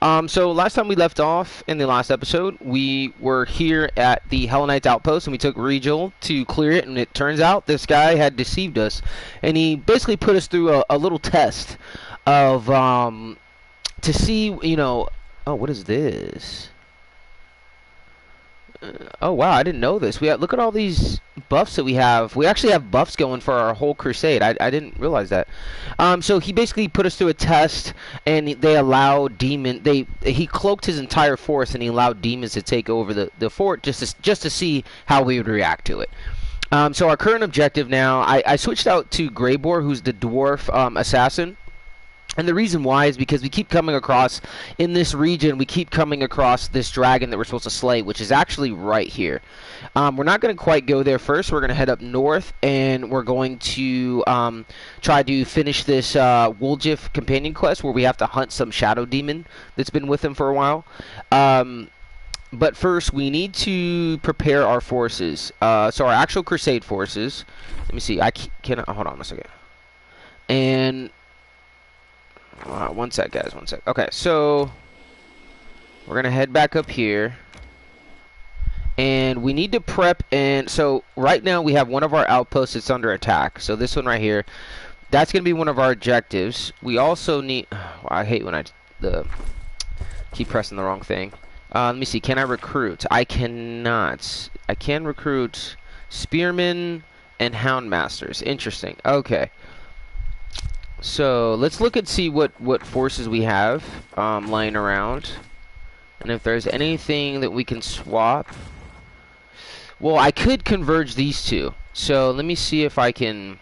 So last time we left off in the last episode, we were here at the Hellenites outpost, and we took Regal to clear it. And it turns out this guy had deceived us, and he basically put us through a little test of to see, oh, what is this? Oh wow, I didn't know this. Look at all these buffs that we have. We actually have buffs going for our whole crusade. I didn't realize that. So he basically put us through a test, and they allowed he cloaked his entire force, and he allowed demons to take over the fort just to see how we would react to it. So our current objective now, I switched out to Greybor, who's the dwarf assassin. And the reason why is because we keep coming across, in this region, we keep coming across this dragon that we're supposed to slay, which is actually right here. We're not going to quite go there first. We're going to head up north, and we're going to try to finish this Woljif companion quest, where we have to hunt some shadow demon that's been with him for a while. But first, we need to prepare our forces. So our actual crusade forces, let me see, hold on a second. And... one sec, guys, one sec. Okay, so we're gonna head back up here, and we need to prep. And so right now we have one of our outposts that's under attack. So this one right here, that's gonna be one of our objectives. We also need. I hate when I keep pressing the wrong thing. Let me see. Can I recruit? I cannot. I can recruit spearmen and houndmasters. Interesting. Okay. So let's look and see what forces we have lying around, and if there's anything that we can swap. Well, I could converge these two. So let me see if I can.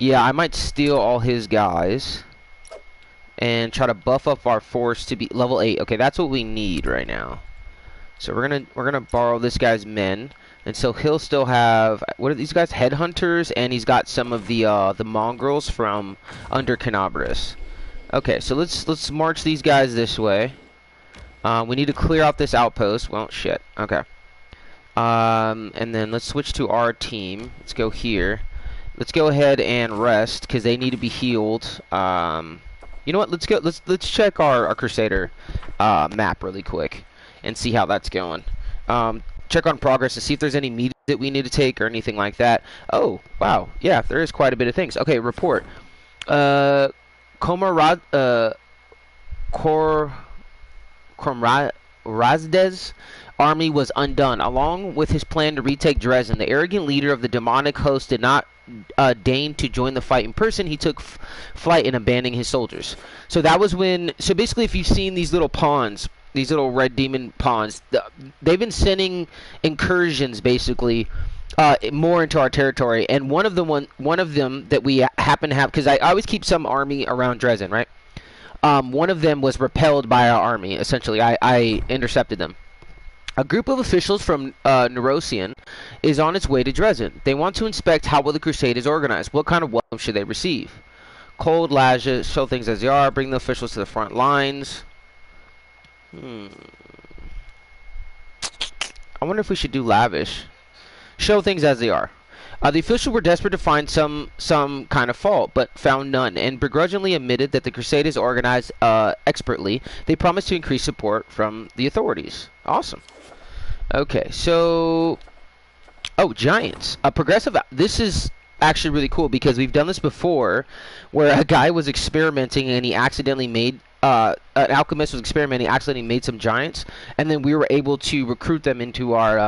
Yeah, I might steal all his guys and try to buff up our force to be level 8. Okay, that's what we need right now. So we're gonna borrow this guy's men. And so he'll still have, what are these guys? Headhunters, and he's got some of the mongrels from under Canabras. Okay, so let's march these guys this way. We need to clear out this outpost. Well, shit. Okay. And then let's switch to our team. Let's go here. Let's go ahead and rest because they need to be healed. You know what? Let's check our Crusader map really quick and see how that's going. Check on progress to see if there's any meat that we need to take or anything like that. Oh, wow. Yeah, there is quite a bit of things. Okay, report. Kromrazd's army was undone. Along with his plan to retake Dresden, the arrogant leader of the demonic host did not deign to join the fight in person. He took flight and abandoning his soldiers. So that was when... So basically, if you've seen these little pawns... These little red demon pawns, they've been sending incursions basically more into our territory, and one of them that we happen to have, because I always keep some army around Dresden, right? One of them was repelled by our army. Essentially, I intercepted them. A group of officials from Nerosian is on its way to Dresden. They want to inspect how well the crusade is organized. What kind of welcome should they receive? Cold, lavish, show things as they are. Bring the officials to the front lines. I wonder if we should do lavish. Show things as they are. The officials were desperate to find some kind of fault, but found none, and begrudgingly admitted that the crusade is organized expertly. They promised to increase support from the authorities. Awesome. Okay, so... Oh, giants. Progressive... This is actually really cool, because we've done this before, where a guy was experimenting, and he accidentally made... an alchemist was experimenting, accidentally made some giants, and then we were able to recruit them into our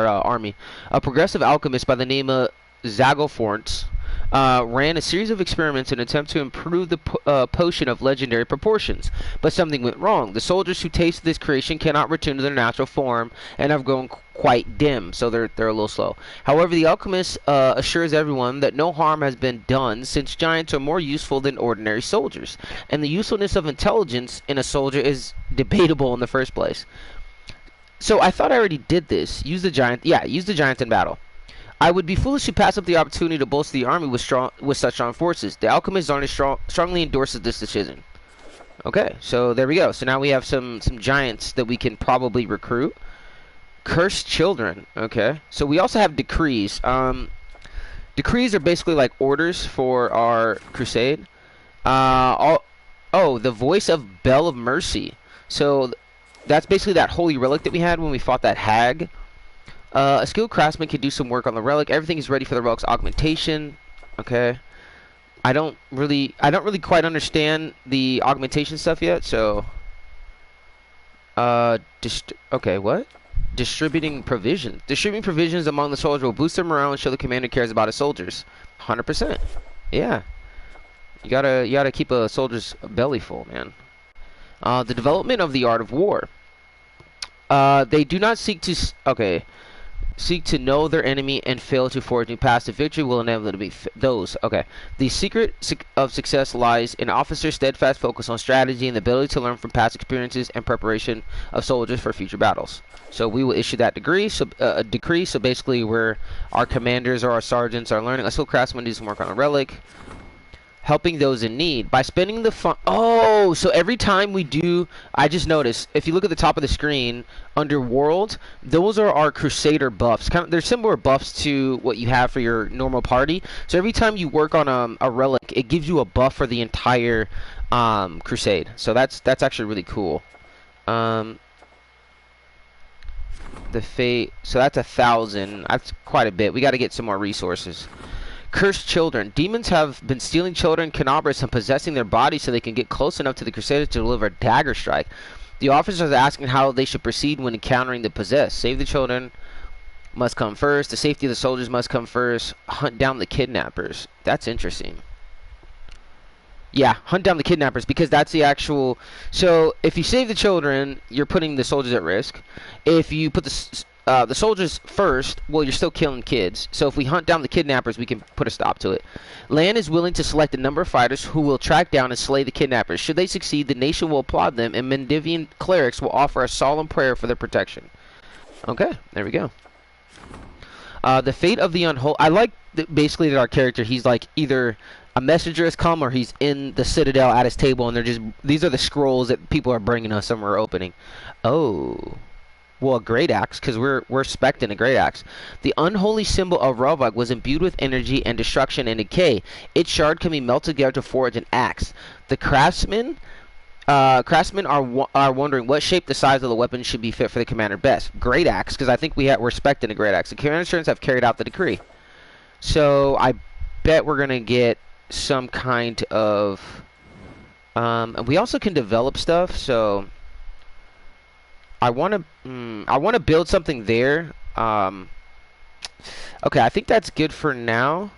army. A progressive alchemist by the name of Zagoforntz ran a series of experiments in an attempt to improve the potion of legendary proportions, but something went wrong. The soldiers who tasted this creation cannot return to their natural form and have grown quite dim, so they're a little slow. However, the alchemist assures everyone that no harm has been done, since giants are more useful than ordinary soldiers, and the usefulness of intelligence in a soldier is debatable in the first place. So I thought I already did this. Use the giant. Yeah, use the giant in battle. I would be foolish to pass up the opportunity to bolster the army with such strong forces. The alchemist strongly endorses this decision. Okay, so there we go. So now we have some giants that we can probably recruit. Cursed children. Okay, so we also have decrees. Decrees are basically like orders for our crusade. Oh, the voice of Bell of Mercy. So that's basically that holy relic that we had when we fought that hag. A skilled craftsman can do some work on the relic. Everything is ready for the relic's augmentation. Okay. I don't really quite understand the augmentation stuff yet, so okay, what? Distributing provisions. Distributing provisions among the soldiers will boost their morale and show the commander cares about his soldiers. 100%. Yeah. You gotta keep a soldier's belly full, man. The development of the art of war. They do not seek to seek to know their enemy and fail to forge new paths to victory will inevitably be those. Okay. The secret of success lies in officers' steadfast focus on strategy and the ability to learn from past experiences and preparation of soldiers for future battles. So we will issue that decree. So basically, where our commanders or our sergeants are learning, a skilled craftsman do some work on a relic. Helping those in need by spending the fun. Oh, so every time we do, I just noticed, if you look at the top of the screen under world, those are our crusader buffs. They're similar buffs to what you have for your normal party. So every time you work on a relic, it gives you a buff for the entire crusade. So that's actually really cool. The fate. So that's 1,000. That's quite a bit. We got to get some more resources. Cursed children. Demons have been stealing children, canobras, and possessing their bodies so they can get close enough to the Crusaders to deliver a dagger strike. The officers are asking how they should proceed when encountering the possessed. Save the children must come first. The safety of the soldiers must come first. Hunt down the kidnappers. That's interesting. Yeah, hunt down the kidnappers because that's the actual... So, if you save the children, you're putting the soldiers at risk. If you put the soldiers first, well, you're still killing kids. So if we hunt down the kidnappers, we can put a stop to it. Land is willing to select a number of fighters who will track down and slay the kidnappers. Should they succeed, the nation will applaud them, and Mendivian clerics will offer a solemn prayer for their protection. Okay, there we go. The fate of the unholy... I like basically that our character, he's like either a messenger has come or he's in the citadel at his table, and they're just... These are the scrolls that people are bringing us and we're opening. Oh... Well, a great axe, because we're specting a great axe. The unholy symbol of Ravag was imbued with energy and destruction and decay. Its shard can be melted together to forge an axe. The craftsmen are wondering what shape the size of the weapon should be fit for the commander best. Great axe, because I think we're specting a great axe. The commanders have carried out the decree. So I bet we're gonna get some kind of. We also can develop stuff. So. I want to build something there. Okay, I think that's good for now.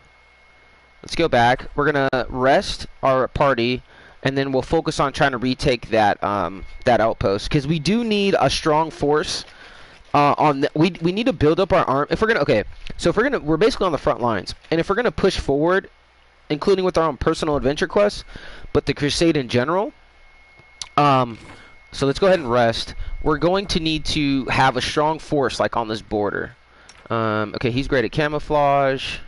Let's go back. We're gonna rest our party, and then we'll focus on trying to retake that that outpost because we do need a strong force. We need to build up our arm if we're gonna. So if we're basically on the front lines, and if we're gonna push forward, including with our own personal adventure quests, but the crusade in general. So let's go ahead and rest. We're going to need to have a strong force like on this border. Okay, he's great at camouflage.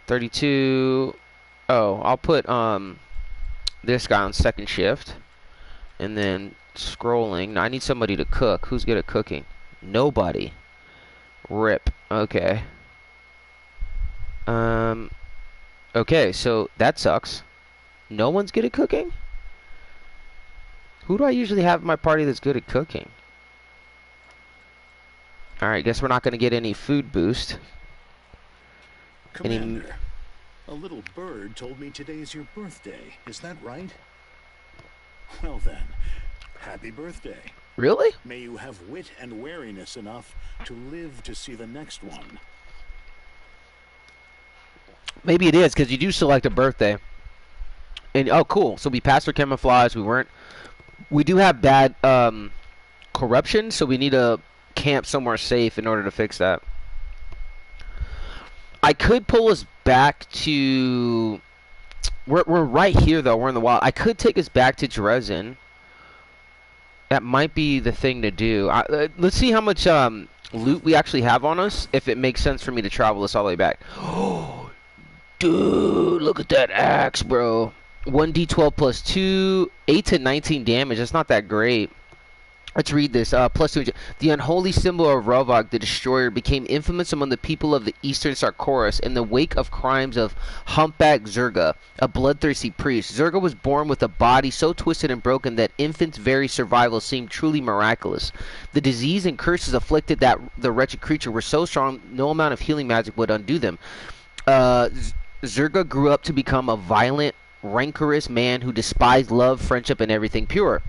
32. Oh, I'll put this guy on second shift. And then scrolling. Now I need somebody to cook. Who's good at cooking? Nobody. Rip. Okay. Okay, so that sucks. No one's good at cooking? Who do I usually have in my party that's good at cooking? Alright, guess we're not going to get any food boost. Commander, a little bird told me today's your birthday. Is that right? Well then, happy birthday. Really? May you have wit and wariness enough to live to see the next one. Maybe it is, because you do select a birthday. And, oh, cool. So we passed our camouflage. We do have bad corruption, so we need to camp somewhere safe in order to fix that. I could pull us back to... We're right here, though. We're in the wild. I could take us back to Dresden. That might be the thing to do. Let's see how much loot we actually have on us, if it makes sense for me to travel this all the way back. Oh, dude, look at that axe, bro. 1d12 plus 2, 8 to 19 damage. That's not that great. Let's read this. Plus 200. The unholy symbol of Rovog, the Destroyer, became infamous among the people of the eastern Sarkoris in the wake of crimes of humpback Zerga, a bloodthirsty priest. Zerga was born with a body so twisted and broken that infants' very survival seemed truly miraculous. The disease and curses afflicted that the wretched creature were so strong, no amount of healing magic would undo them. Zerga grew up to become a violent, rancorous man who despised love, friendship, and everything pure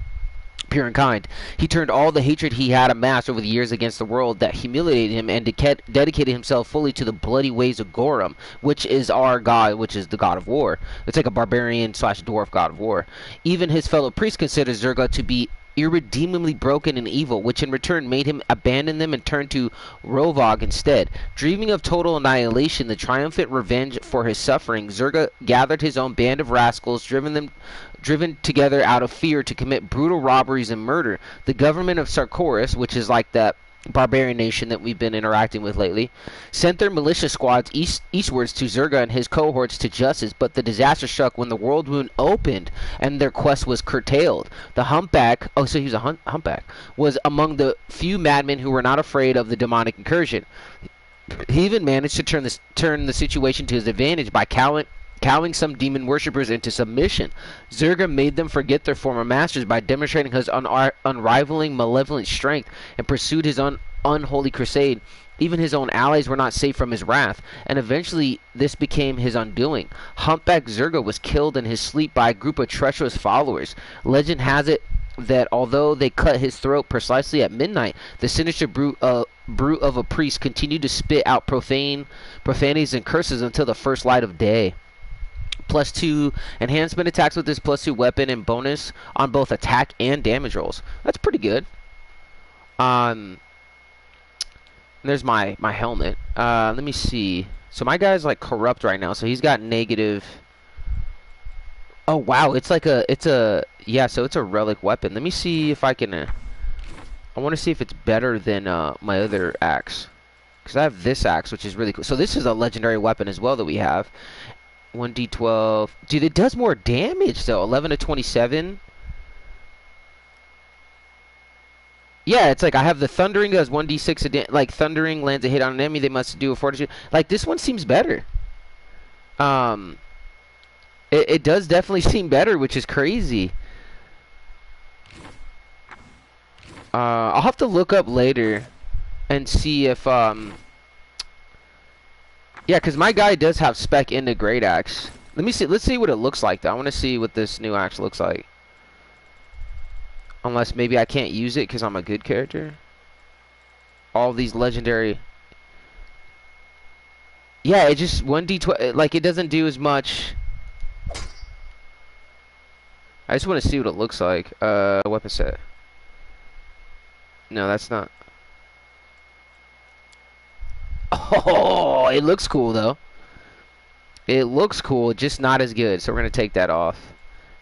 and kind. He turned all the hatred he had amassed over the years against the world that humiliated him and dedicated himself fully to the bloody ways of Gorum, which is our god, which is the god of war. It's like a barbarian / dwarf god of war. Even his fellow priests considered Zerga to be irredeemably broken and evil, which in return made him abandon them and turn to Rovog instead. Dreaming of total annihilation, the triumphant revenge for his suffering, Zerga gathered his own band of rascals, driven together out of fear to commit brutal robberies and murder. The government of Sarkoris, which is like that barbarian nation that we've been interacting with lately, sent their militia squads eastwards to Zerga and his cohorts to justice, but the disaster struck when the world wound opened and their quest was curtailed. The humpback, oh, so he was a humpback, was among the few madmen who were not afraid of the demonic incursion. He even managed to turn the situation to his advantage by cowing some demon worshippers into submission. Zerga made them forget their former masters by demonstrating his unrivaling malevolent strength and pursued his unholy crusade. Even his own allies were not safe from his wrath, and eventually this became his undoing. Humpback Zerga was killed in his sleep by a group of treacherous followers. Legend has it that although they cut his throat precisely at midnight, the sinister brute of a priest continued to spit out profanities and curses until the first light of day. +2 enhancement attacks with this +2 weapon and bonus on both attack and damage rolls. That's pretty good. There's my helmet. Let me see. So my guy's like corrupt right now, so he's got negative. Oh wow, it's a yeah, so it's a relic weapon. Let me see if I can. I want to see if it's better than my other axe, because I have this axe, which is really cool. So this is a legendary weapon as well that we have. 1d12. Dude, it does more damage though. 11 to 27. Yeah, it's like I have the thundering does 1d6 like thundering lands a hit on an enemy, they must do a fortitude. Like this one seems better. It does definitely seem better, which is crazy. I'll have to look up later and see if yeah, because my guy does have spec into Great Axe. Let me see. Let's see what it looks like, though. I want to see what this new axe looks like. Unless maybe I can't use it because I'm a good character. All these legendary. Yeah, it just 1d12. Like, it doesn't do as much. I just want to see what it looks like. Weapon set. No, that's not. Oh, it looks cool though. It looks cool, just not as good. So we're gonna take that off,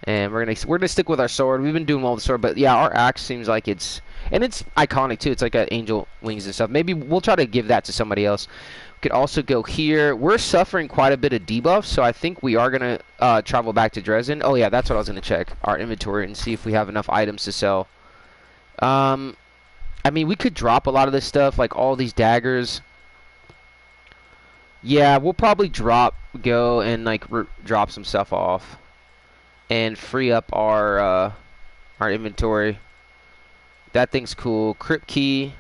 and we're gonna stick with our sword. We've been doing well with the sword, but yeah, our axe seems like it's iconic too. It's like got angel wings and stuff. Maybe we'll try to give that to somebody else. We could also go here. We're suffering quite a bit of debuffs, so I think we are gonna travel back to Dresden. Oh yeah, that's what I was gonna check our inventory and see if we have enough items to sell. I mean, we could drop a lot of this stuff, like all these daggers. Yeah, we'll probably go and like drop some stuff off, and free up our inventory. That thing's cool. Crypt key.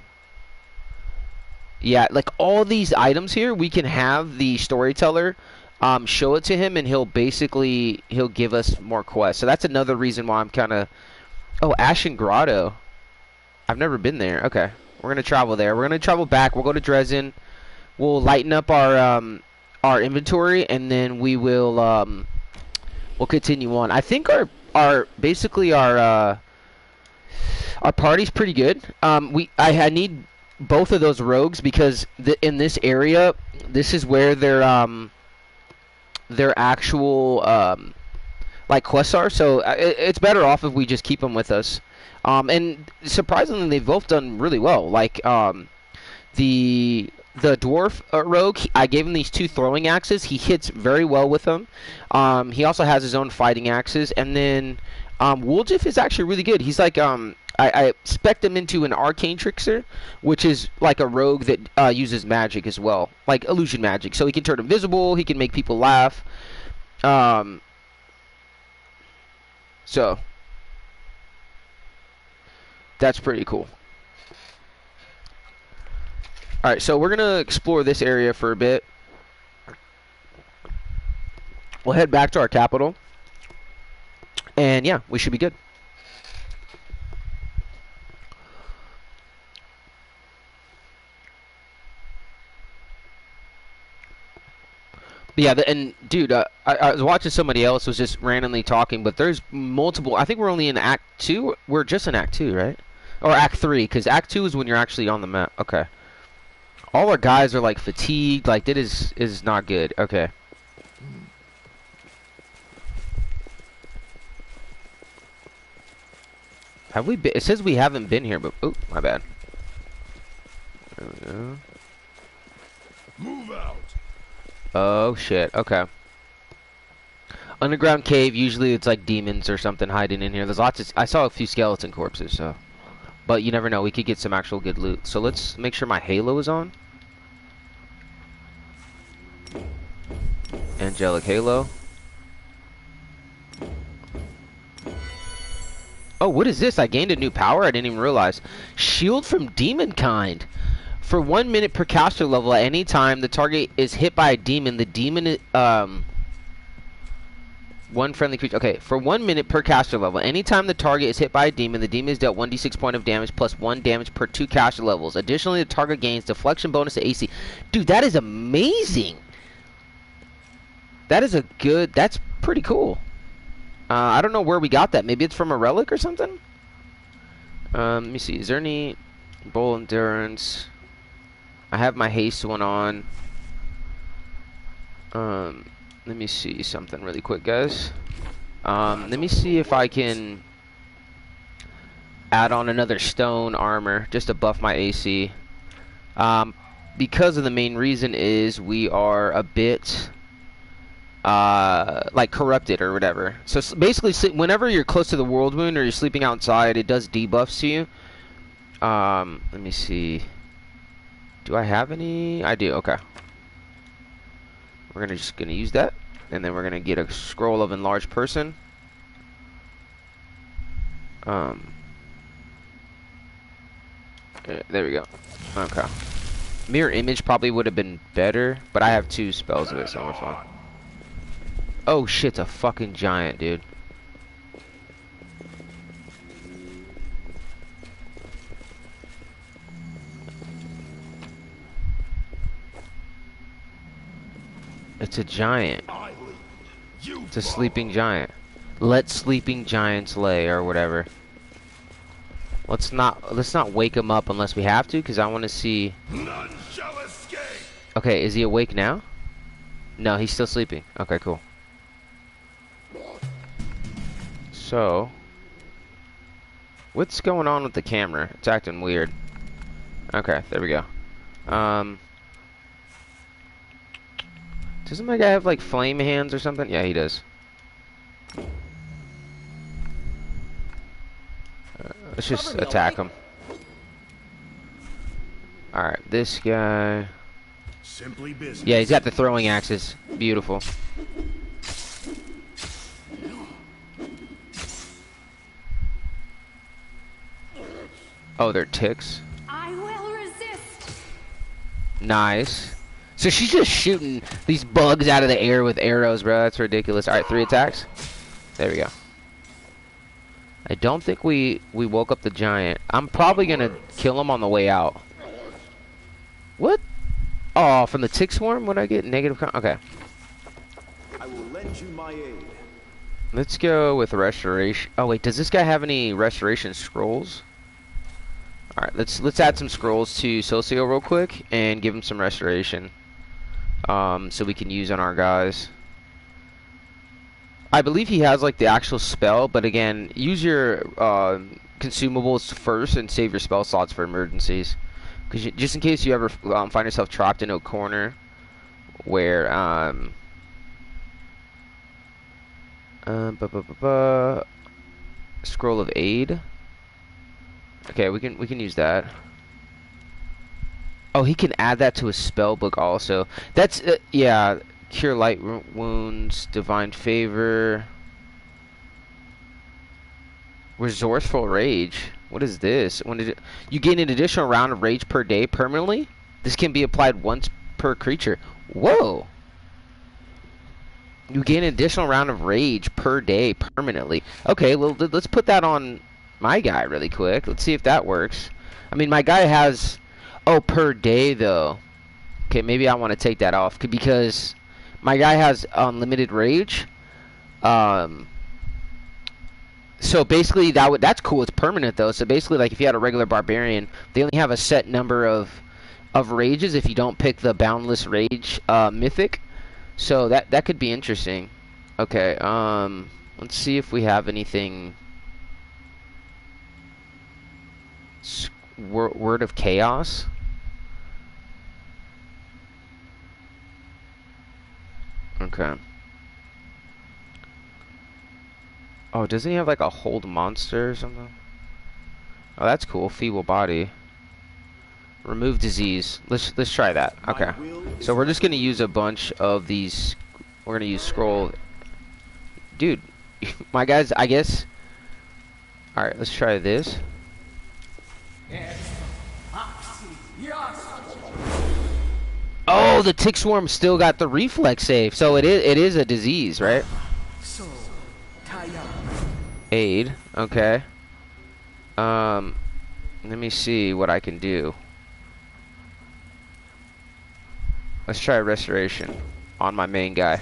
Yeah, like all these items here, we can have the storyteller show it to him, and he'll give us more quests. So that's another reason why I'm kind of. Oh, Ashen Grotto. I've never been there. Okay, we're gonna travel there. We're gonna travel back. We'll go to Dresden. We'll lighten up our inventory, and then we'll continue on. I think our party's pretty good. I need both of those rogues because in this area, this is where their actual like quests are. So it's better off if we just keep them with us. And surprisingly, they've both done really well. Like the dwarf rogue, I gave him these 2 throwing axes. He hits very well with them. He also has his own fighting axes. And then Woljif is actually really good. He's like I spec'd him into an arcane trickster, which is like a rogue that uses magic as well, like illusion magic. So he can turn invisible. He can make people laugh. Um, so that's pretty cool. All right, so we're gonna explore this area for a bit. We'll head back to our capital, and yeah, we should be good. Yeah, and dude, I was watching somebody else was just randomly talking, but there's multiple. I think we're only in Act 2. We're just in Act 2, right? Or Act 3, because Act 2 is when you're actually on the map. Okay. All our guys are like fatigued. Like that is not good. Okay. Have we been? It says we haven't been here, but oh, my bad. There we go. Move out. Oh shit. Okay. Underground cave. Usually it's like demons or something hiding in here. There's lots of. I saw a few skeleton corpses, so. But you never know. We could get some actual good loot. So let's make sure my halo is on. Angelic halo. Oh, what is this? I gained a new power? I didn't even realize. Shield from demon kind. For 1 minute per caster level, at any time the target is hit by a demon, the demon one friendly creature. Okay, for 1 minute per caster level, anytime the target is hit by a demon, the demon is dealt 1d6 point of damage plus 1 damage per 2 caster levels. Additionally, the target gains deflection bonus to AC. Dude, that is amazing. That is a good. That's pretty cool. I don't know where we got that. Maybe it's from a relic or something. Let me see. Is there any bull endurance? I have my haste one on. Let me see something really quick, guys. Let me see if I can add on another stone armor just to buff my AC. Because of the main reason is we are a bit like corrupted or whatever. So basically, whenever you're close to the world wound or you're sleeping outside, it does debuffs to you. Let me see. Do I have any? I do. Okay. We're just gonna use that, and then we're gonna get a scroll of enlarged person. There we go. Okay. Mirror image probably would have been better, but I have 2 spells of it, so we're fine. Oh shit, it's a fucking giant, dude. It's a giant. It's a sleeping giant. Let sleeping giants lay, or whatever. Let's not wake him up unless we have to, because I want to see. None shall escape. Okay, is he awake now? No, he's still sleeping. Okay, cool. So, what's going on with the camera? It's acting weird. Okay, there we go. Doesn't my guy have like flame hands or something? Yeah, he does. Let's just attack him. Alright, this guy. Simply business. Yeah, he's got the throwing axes. Beautiful. Oh, they're ticks. I will resist. Nice. So she's just shooting these bugs out of the air with arrows, bro. That's ridiculous. Alright, 3 attacks. There we go. I don't think we woke up the giant. I'm probably gonna kill him on the way out. What? Oh, from the tick swarm? What I get? Negative okay. I will lend you my aid. Let's go with restoration. Oh wait, does this guy have any restoration scrolls? Alright, let's add some scrolls to Socio real quick and give him some restoration. So we can use on our guys. I believe he has like the actual spell, but again, use your consumables first and save your spell slots for emergencies. Because just in case you ever find yourself trapped in a corner where scroll of aid. Okay, we can use that. Oh, he can add that to his spell book also. That's yeah. Cure light wounds, divine favor, resourceful rage. What is this? You gain an additional round of rage per day permanently. This can be applied once per creature. Whoa! You gain an additional round of rage per day permanently. Okay, well let's put that on my guy really quick. Let's see if that works. I mean, my guy has per day though. Okay, maybe I want to take that off because my guy has unlimited rage. So basically that's cool. It's permanent though. So basically, like if you had a regular barbarian, they only have a set number of rages if you don't pick the boundless rage mythic. So that could be interesting. Okay, let's see if we have anything. Word of chaos. Okay. Oh, doesn't he have like a hold monster or something? Oh, that's cool. Feeble body. Remove disease. Let's try that. Okay. So we're just gonna use a bunch of these. We're gonna use scroll. Dude, my guys. I guess. All right. Let's try this. Oh, the tick swarm still got the reflex save. So it is a disease, right? Aid. Okay. Let me see what I can do. Let's try restoration on my main guy.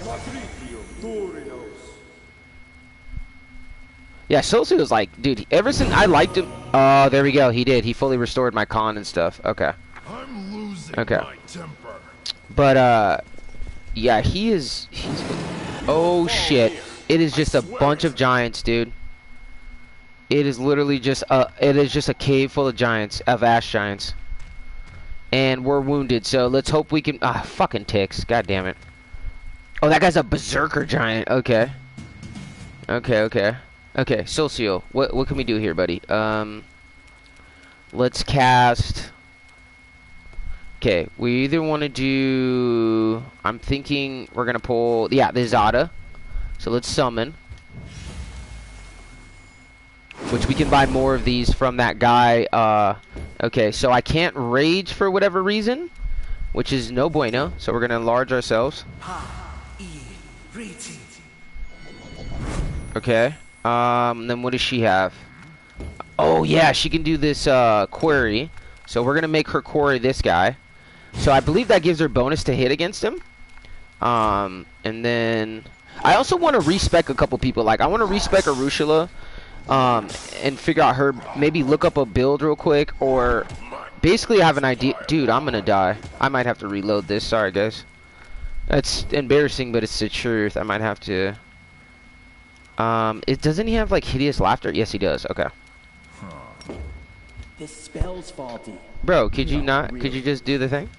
Yeah, Solsi was like, dude, ever since I liked him. Oh, there we go. He did. He fully restored my con and stuff. Okay. I'm losing Okay. my temper. But yeah, he's. Oh shit! It is just a bunch of giants, dude. It is literally just a cave full of giants, of ash giants. And we're wounded, so let's hope we can. Fucking ticks! God damn it! Oh, that guy's a berserker giant. Okay. Okay. Solcio, what can we do here, buddy? Let's cast. Okay, we either want to do. I'm thinking we're gonna pull. Yeah, the Zada. So let's summon. Which we can buy more of these from that guy. Okay, so I can't rage for whatever reason, which is no bueno. So we're gonna enlarge ourselves. Okay. Then what does she have? Oh yeah, she can do this query. So we're gonna make her query this guy. So I believe that gives her bonus to hit against him. And then I also want to respec a couple people. Like I want to respec Arushula. And figure out her, maybe look up a build real quick, or basically have an idea. Dude, I'm gonna die. I might have to reload this. Sorry, guys. That's embarrassing, but it's the truth. I might have to. Doesn't he have like hideous laughter? Yes, he does. Okay. This spell's faulty. Bro, could you not? Could you just do the thing?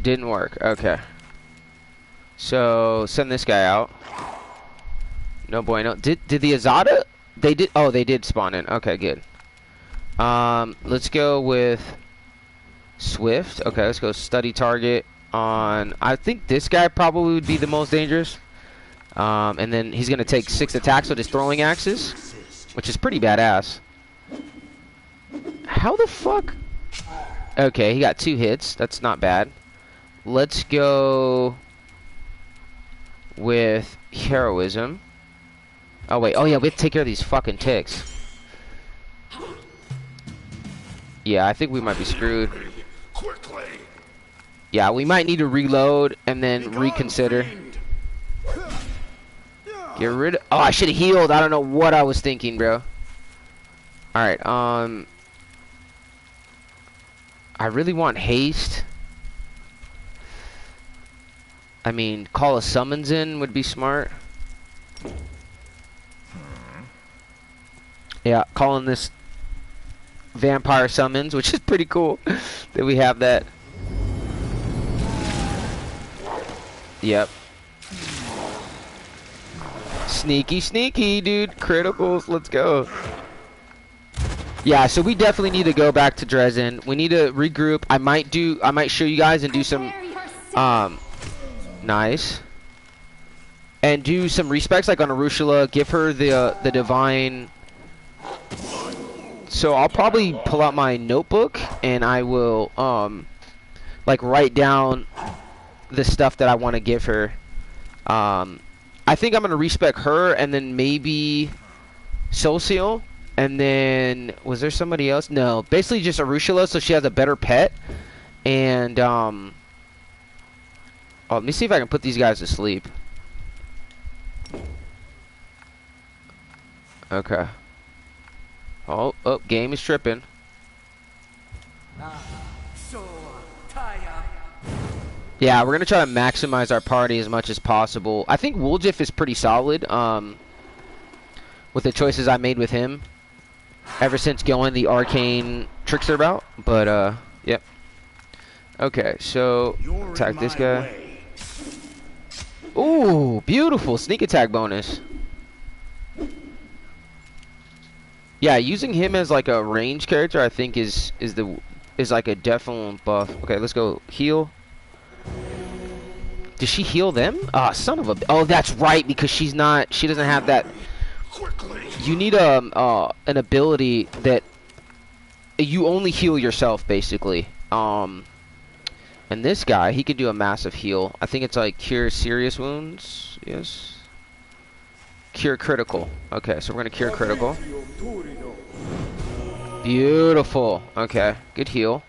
Didn't work. Okay. So send this guy out. No bueno. Did the Azada? They did. Oh, they did spawn in. Okay, good. Let's go with Swift. Okay, let's go study target on. I think this guy probably would be the most dangerous. And then he's gonna take 6 attacks with his throwing axes, which is pretty badass. How the fuck? Okay, he got 2 hits. That's not bad. Let's go with heroism. Oh wait, oh yeah, we have to take care of these fucking ticks. Yeah, I think we might be screwed. Quickly. Yeah, we might need to reload and then reconsider. Get rid of. Oh, I should have healed. I don't know what I was thinking, bro. Alright, I really want haste. I mean, call a summons in would be smart. Yeah, calling this vampire summons, which is pretty cool that we have that. Yep. Sneaky, sneaky, dude. Criticals, let's go. Yeah, so we definitely need to go back to Dresden. We need to regroup. I might show you guys and do some, nice. And do some respects, like on Arushula. Give her the divine. So I'll probably pull out my notebook and I will, like write down the stuff that I want to give her. I think I'm gonna respec her and then maybe Socio, and then was there somebody else? No, basically just Arushula, so she has a better pet. And oh, let me see if I can put these guys to sleep. Okay. Oh, game is tripping. Yeah, we're gonna try to maximize our party as much as possible. I think Woljif is pretty solid, with the choices I made with him ever since going the arcane trickster route. But yep. Okay, so attack this guy. Ooh, beautiful sneak attack bonus. Yeah, using him as like a range character, I think is like a definite buff. Okay, let's go heal. Does she heal them? Ah, son of a. Oh, that's right, because she doesn't have that. You need an ability that you only heal yourself, basically. And this guy, he can do a massive heal. I think it's like cure serious wounds. Yes. Cure critical. Okay, so we're gonna cure critical. Beautiful. Okay, good heal.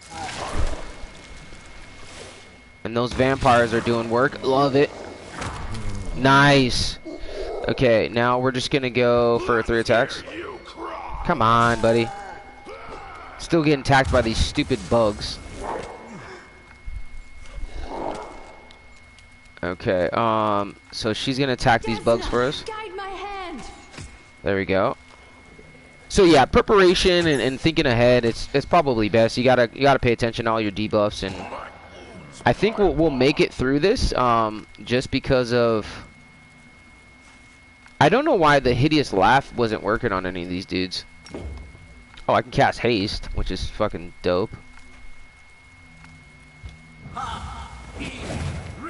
And those vampires are doing work. Love it. Nice. Okay, now we're just gonna go for 3 attacks. Come on, buddy. Still getting attacked by these stupid bugs. Okay, so she's gonna attack these bugs for us. There we go. So yeah, preparation and thinking ahead, it's probably best. You gotta pay attention to all your debuffs, and I think we'll make it through this, just because of, I don't know why the hideous laugh wasn't working on any of these dudes. Oh, I can cast haste, which is fucking dope.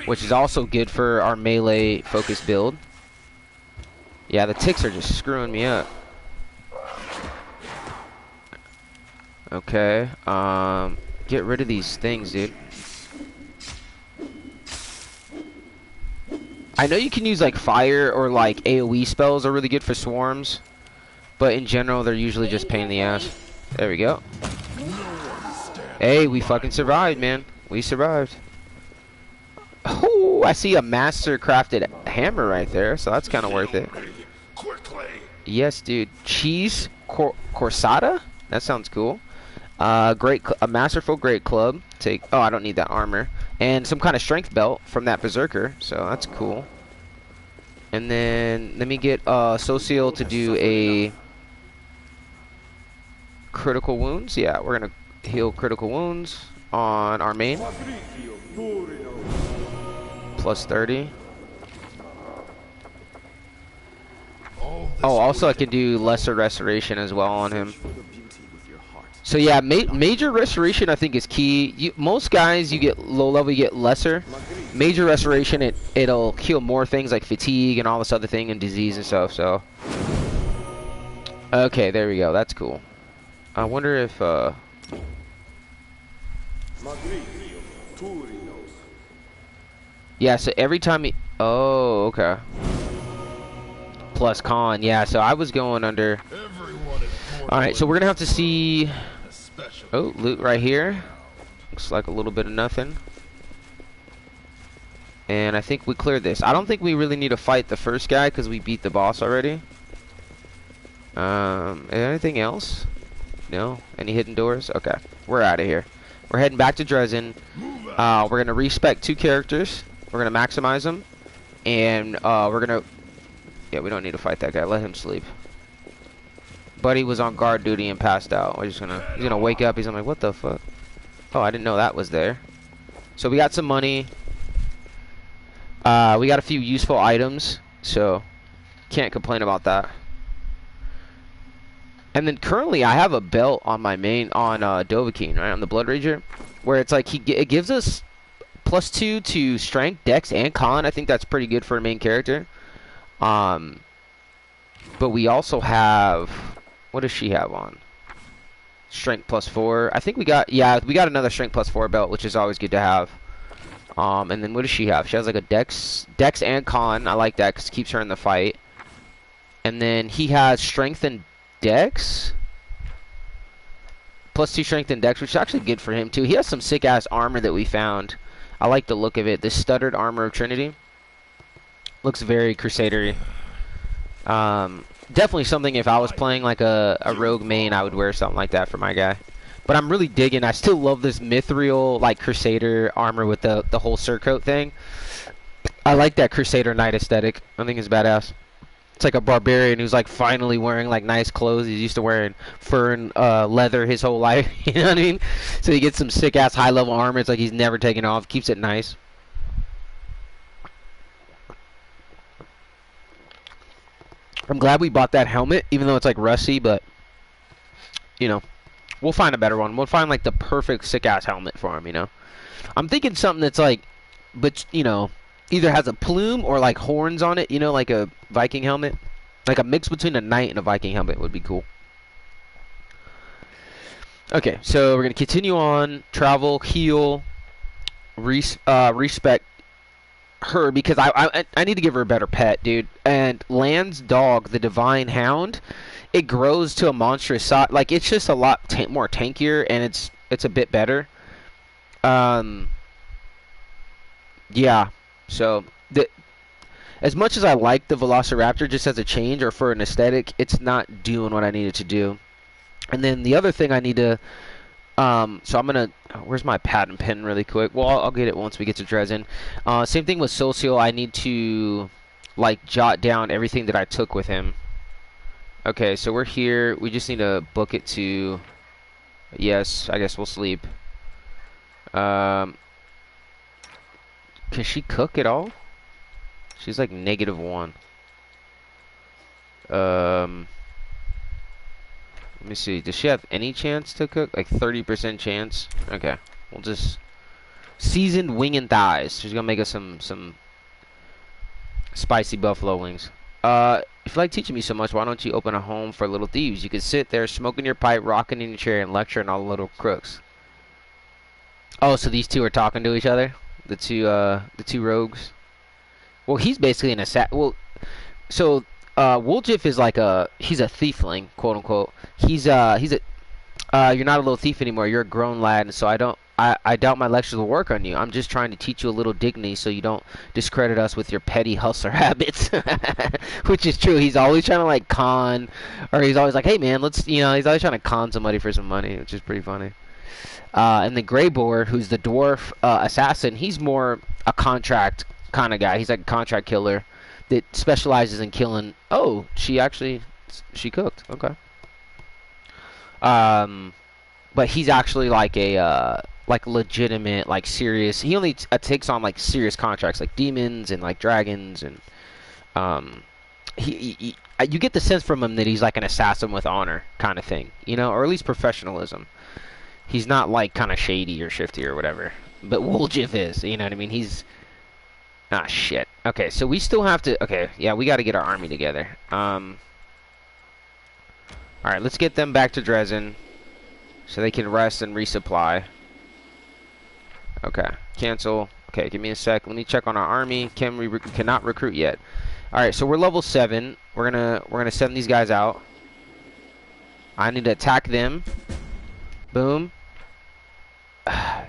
Which is also good for our melee focused build. Yeah, the ticks are just screwing me up. Okay, get rid of these things, dude. I know you can use like fire or like AoE spells are really good for swarms, but in general they're usually just pain in the ass. There we go. Hey, we fucking survived, man. We survived. Oh, I see a master crafted hammer right there, so that's kind of worth it. Yes, dude. Cheese corsata? That sounds cool. A masterful great club. Oh, I don't need that armor. And some kind of strength belt from that berserker, so that's cool. And then let me get Socio to do a critical wounds. Yeah, we're gonna heal critical wounds on our main. Plus 30. Oh, also I can do lesser restoration as well on him. So yeah, major restoration I think is key. Most guys you get low level, you get lesser. Major restoration, it'll heal more things like fatigue and all this other thing and disease and stuff. So okay, there we go. That's cool. I wonder if yeah. So every time he, oh, okay. Plus con, yeah. So I was going under. All right, so we're gonna have to see. Oh, loot right here. Looks like a little bit of nothing. And I think we cleared this. I don't think we really need to fight the first guy because we beat the boss already. Anything else? No? Any hidden doors? Okay, we're out of here. We're heading back to Dresden. We're gonna respec 2 characters. We're gonna maximize them, and we're gonna. Yeah, we don't need to fight that guy. Let him sleep. Buddy was on guard duty and passed out. He's gonna wake up. He's like, what the fuck? Oh, I didn't know that was there. So we got some money. We got a few useful items. So Can't complain about that. And then currently I have a belt on my main, on Dovahkiin, right, on the BloodRager, where it's like it gives us +2 to strength, dex, and con. I think that's pretty good for a main character. But we also have, what does she have on? Strength +4. I think we got, yeah, we got another strength +4 belt, which is always good to have. And then what does she have? She has like a dex and con. I like that because it keeps her in the fight. And then he has strength and dex. +2 strength and dex, which is actually good for him too. He has some sick ass armor that we found. I like the look of it. This stuttered armor of Trinity looks very crusadery. Definitely something if I was playing like a rogue main, I would wear something like that for my guy. But I'm really digging. I still love this mithril like crusader armor with the whole surcoat thing. I like that crusader knight aesthetic. I think it's badass. It's like a barbarian who's like finally wearing like nice clothes. He's used to wearing fur and leather his whole life. You know what I mean? So he gets some sick ass high level armor. It's like he's never taken off. Keeps it nice. I'm glad we bought that helmet, even though it's like rusty. But you know, we'll find a better one. We'll find like the perfect sick ass helmet for him. You know, I'm thinking something that's like, but you know, either has a plume or like horns on it, you know, like a Viking helmet. Like a mix between a knight and a Viking helmet would be cool. Okay, so we're going to continue on. Travel, heal, respect her because I need to give her a better pet, dude. And Land's dog, the Divine Hound, it grows to a monstrous size. Like, it's just a lot more tankier, and it's a bit better. Yeah. So, as much as I like the Velociraptor just as a change or for an aesthetic, it's not doing what I needed to do. And then the other thing I need to, so I'm going to, where's my patent pen really quick? Well, I'll get it once we get to Dresden. Same thing with Socio. I need to, like, jot down everything that I took with him. Okay, so we're here. We just need to book it to, yes, I guess we'll sleep. Can she cook at all? She's like -1. Let me see. Does she have any chance to cook? Like 30% chance? Okay. We'll just seasoned wing and thighs. She's gonna make us some spicy buffalo wings. If you like teaching me so much, why don't you open a home for little thieves? You can sit there smoking your pipe, rocking in your chair, and lecturing all the little crooks. Oh, so these two are talking to each other? The two rogues. Well, he's basically an assassin. Well, so Woljif is like he's a thiefling, quote unquote. He's a you're not a little thief anymore. You're a grown lad, and so I doubt my lectures will work on you. I'm just trying to teach you a little dignity so you don't discredit us with your petty hustler habits. Which is true. He's always trying to like con, or he's always like, hey man, let's, you know, he's always trying to con somebody for some money, which is pretty funny. And the Grey Boar, who's the dwarf assassin, he's more a contract kind of guy. He's like a contract killer that specializes in killing. Oh, she cooked. Okay. But he's actually like a like legitimate, like serious. He only takes on like serious contracts, like demons and like dragons, and you get the sense from him that he's like an assassin with honor kind of thing, you know, or at least professionalism. He's not like kind of shady or shifty or whatever. But Woljif is, you know what I mean? He's, ah, shit. Okay, so we still have to, okay, yeah, we got to get our army together. Alright, let's get them back to Dresden so they can rest and resupply. Okay, cancel. Okay, give me a sec. Let me check on our army. Cannot recruit yet. Alright, so we're level 7. We're gonna send these guys out. I need to attack them. Boom.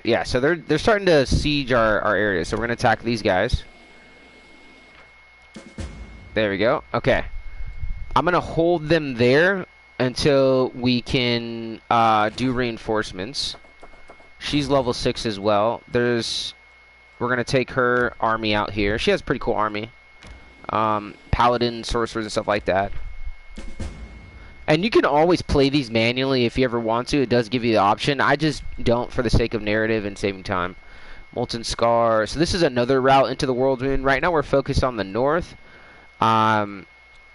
Yeah, so they're starting to siege our area, so we're gonna attack these guys. There we go. Okay, I'm gonna hold them there until we can do reinforcements. She's level 6 as well. We're gonna take her army out here. She has a pretty cool army, paladin, sorcerers, and stuff like that. And you can always play these manually if you ever want to. It does give you the option. I just don't for the sake of narrative and saving time. Molten Scar. So this is another route into the World's Moon. Right now we're focused on the north. And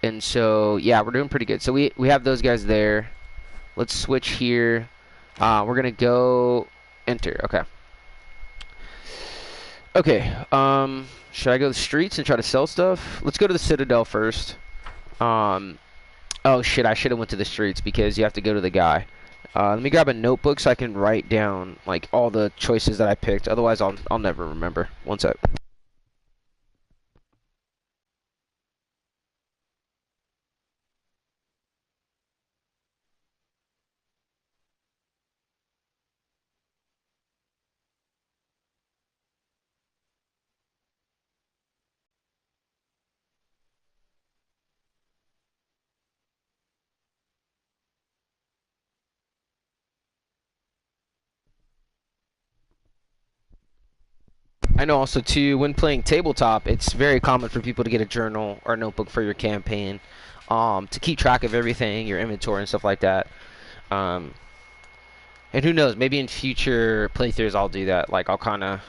And so, yeah, we're doing pretty good. So we have those guys there. Let's switch here. We're going to go enter. Okay. Okay. Should I go to the streets and try to sell stuff? Let's go to the Citadel first. Oh, shit. I should have went to the streets because you have to go to the guy. Let me grab a notebook so I can write down, like, all the choices that I picked. Otherwise, I'll never remember. One sec. I know also too, when playing tabletop, it's very common for people to get a journal or a notebook for your campaign, to keep track of everything, your inventory and stuff like that. And who knows, maybe in future playthroughs I'll do that. Like I'll kind of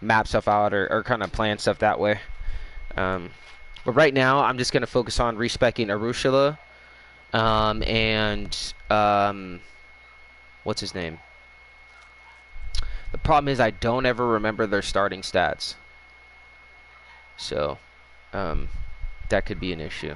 map stuff out or kind of plan stuff that way. But right now I'm just gonna focus on respecing Arushala, and what's his name? The problem is I don't ever remember their starting stats. So, that could be an issue.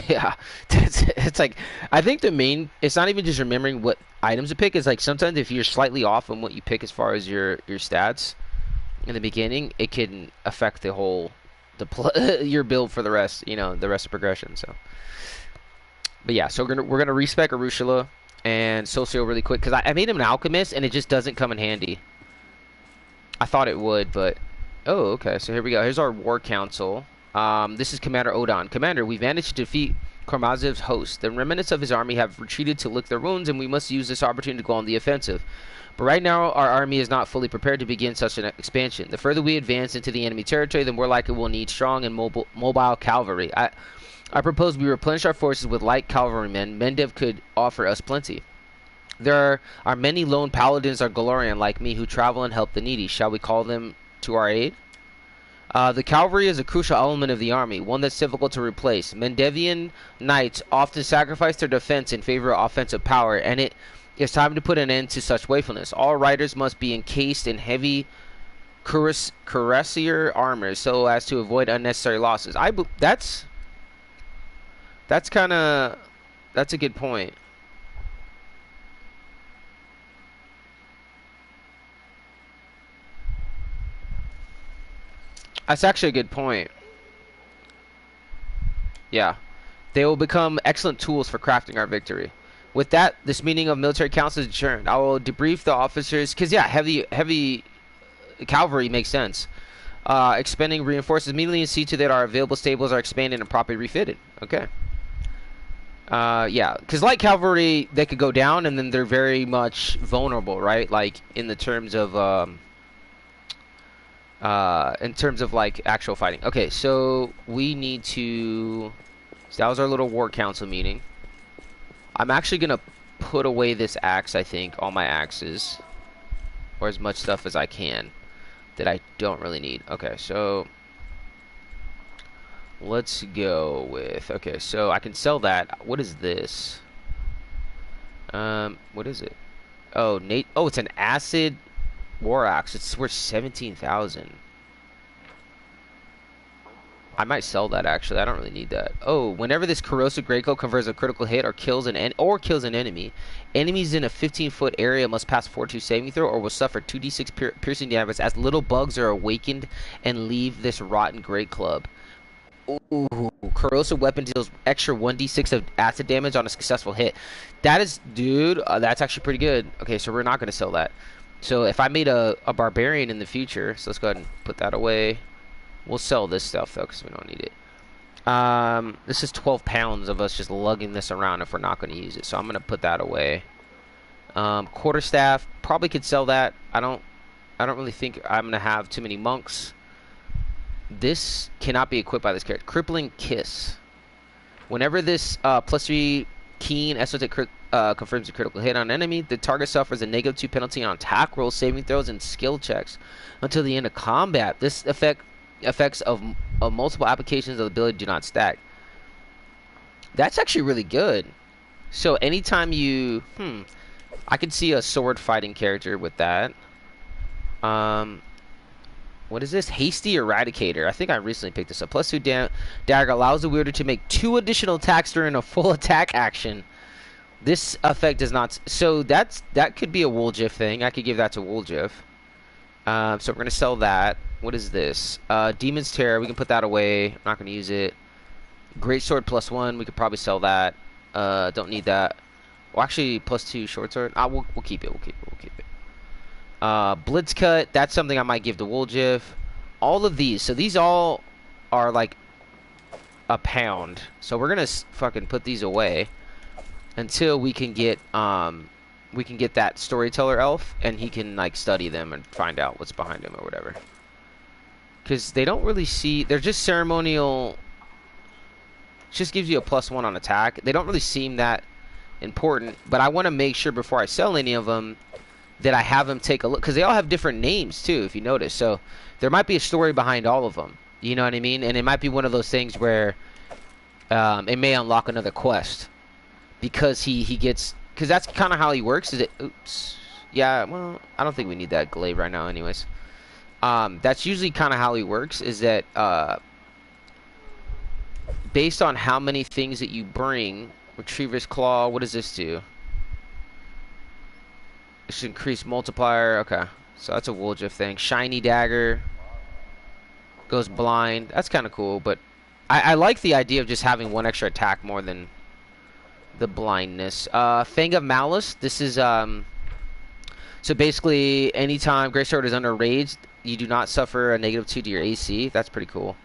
Yeah, it's like, I think the main, it's not even just remembering what items to pick. It's like sometimes if you're slightly off on what you pick as far as your stats in the beginning, it can affect the whole, your build for the rest, the rest of progression. So, but yeah, so we're gonna respec Arushala and Socio really quick because I made him an alchemist and it just doesn't come in handy. I thought it would, but oh, okay. So here we go. Here's our war council. This is Commander Odon. Commander, we managed to defeat Karmazev's host. The remnants of his army have retreated to lick their wounds, and we must use this opportunity to go on the offensive. But right now, our army is not fully prepared to begin such an expansion. The further we advance into the enemy territory, the more likely we'll need strong and mobile cavalry. I propose we replenish our forces with light cavalrymen. Mendev could offer us plenty. There are many lone paladins or Galorian like me who travel and help the needy. Shall we call them to our aid? The cavalry is a crucial element of the army, one that's difficult to replace. Mendevian knights often sacrifice their defense in favor of offensive power, and it is time to put an end to such wastefulness. All riders must be encased in heavy cuirassier armor so as to avoid unnecessary losses. That's a good point. That's actually a good point. Yeah. They will become excellent tools for crafting our victory. With that, this meeting of military council is adjourned. I will debrief the officers, because yeah, heavy cavalry makes sense. Expending reinforcements immediately and see to that our available stables are expanded and properly refitted. Okay. Yeah, because light cavalry, they could go down and then they're very much vulnerable, right? Like in the terms of like actual fighting. Okay, so we need to, so that was our little war council meeting. I'm actually gonna put away this axe, I think, all my axes, or as much stuff as I can that I don't really need. Okay, so let's go with, okay, so I can sell that. What is this? What is it? Oh, oh, it's an acid war axe. It's worth 17,000. I might sell that actually. I don't really need that. Oh, whenever this corrosive greatcoat confers a critical hit or kills an enemy, enemies in a 15-foot area must pass 4-2 saving throw or will suffer 2d6 piercing damage as little bugs are awakened and leave this rotten great club. Ooh, corrosive weapon deals extra 1d6 of acid damage on a successful hit. That is, dude, that's actually pretty good. Okay, so we're not going to sell that. So if I made a barbarian in the future, so let's go ahead and put that away. We'll sell this stuff though because we don't need it. This is 12 pounds of us just lugging this around if we're not going to use it. So I'm going to put that away. Quarterstaff, probably could sell that. I don't really think I'm going to have too many monks. This cannot be equipped by this character. Crippling Kiss. Whenever this +3 keen esoteric confirms a critical hit on enemy. The target suffers a -2 penalty on attack rolls, saving throws, and skill checks until the end of combat. This effects of multiple applications of the ability do not stack. That's actually really good. So anytime you, I could see a sword fighting character with that. What is this? Hasty Eradicator. I think I recently picked this up. +2 dagger allows the wielder to make 2 additional attacks during a full attack action. This effect does not. So that could be a Woljif thing. I could give that to Woljif. So we're gonna sell that. What is this? Demon's Terror. We can put that away. I'm not gonna use it. Great Sword +1. We could probably sell that. Don't need that. Well, actually, +2 short sword. We'll keep it. We'll keep it. Blitz Cut. That's something I might give to Woljif. All of these. So these all are like a pound. So we're gonna fucking put these away until we can get that storyteller elf, and he can like study them and find out what's behind them or whatever. Because they don't really see. They're just ceremonial. Just gives you a +1 on attack. They don't really seem that important, but I want to make sure before I sell any of them that I have them take a look, because they all have different names too, if you notice. So there might be a story behind all of them. You know what I mean? And it might be one of those things where it may unlock another quest because he gets, because that's kind of how he works. Is it? Oops. Yeah. Well, I don't think we need that glaive right now, anyways. That's usually kind of how he works. Is that based on how many things that you bring. Retriever's Claw, what does this do? It should increase multiplier. Okay, so that's a Woljif thing. Shiny Dagger goes blind. That's kind of cool, but I like the idea of just having 1 extra attack more than the blindness. Fang of Malice. This is so basically anytime Greatsword is under rage, you do not suffer a -2 to your AC. That's pretty cool.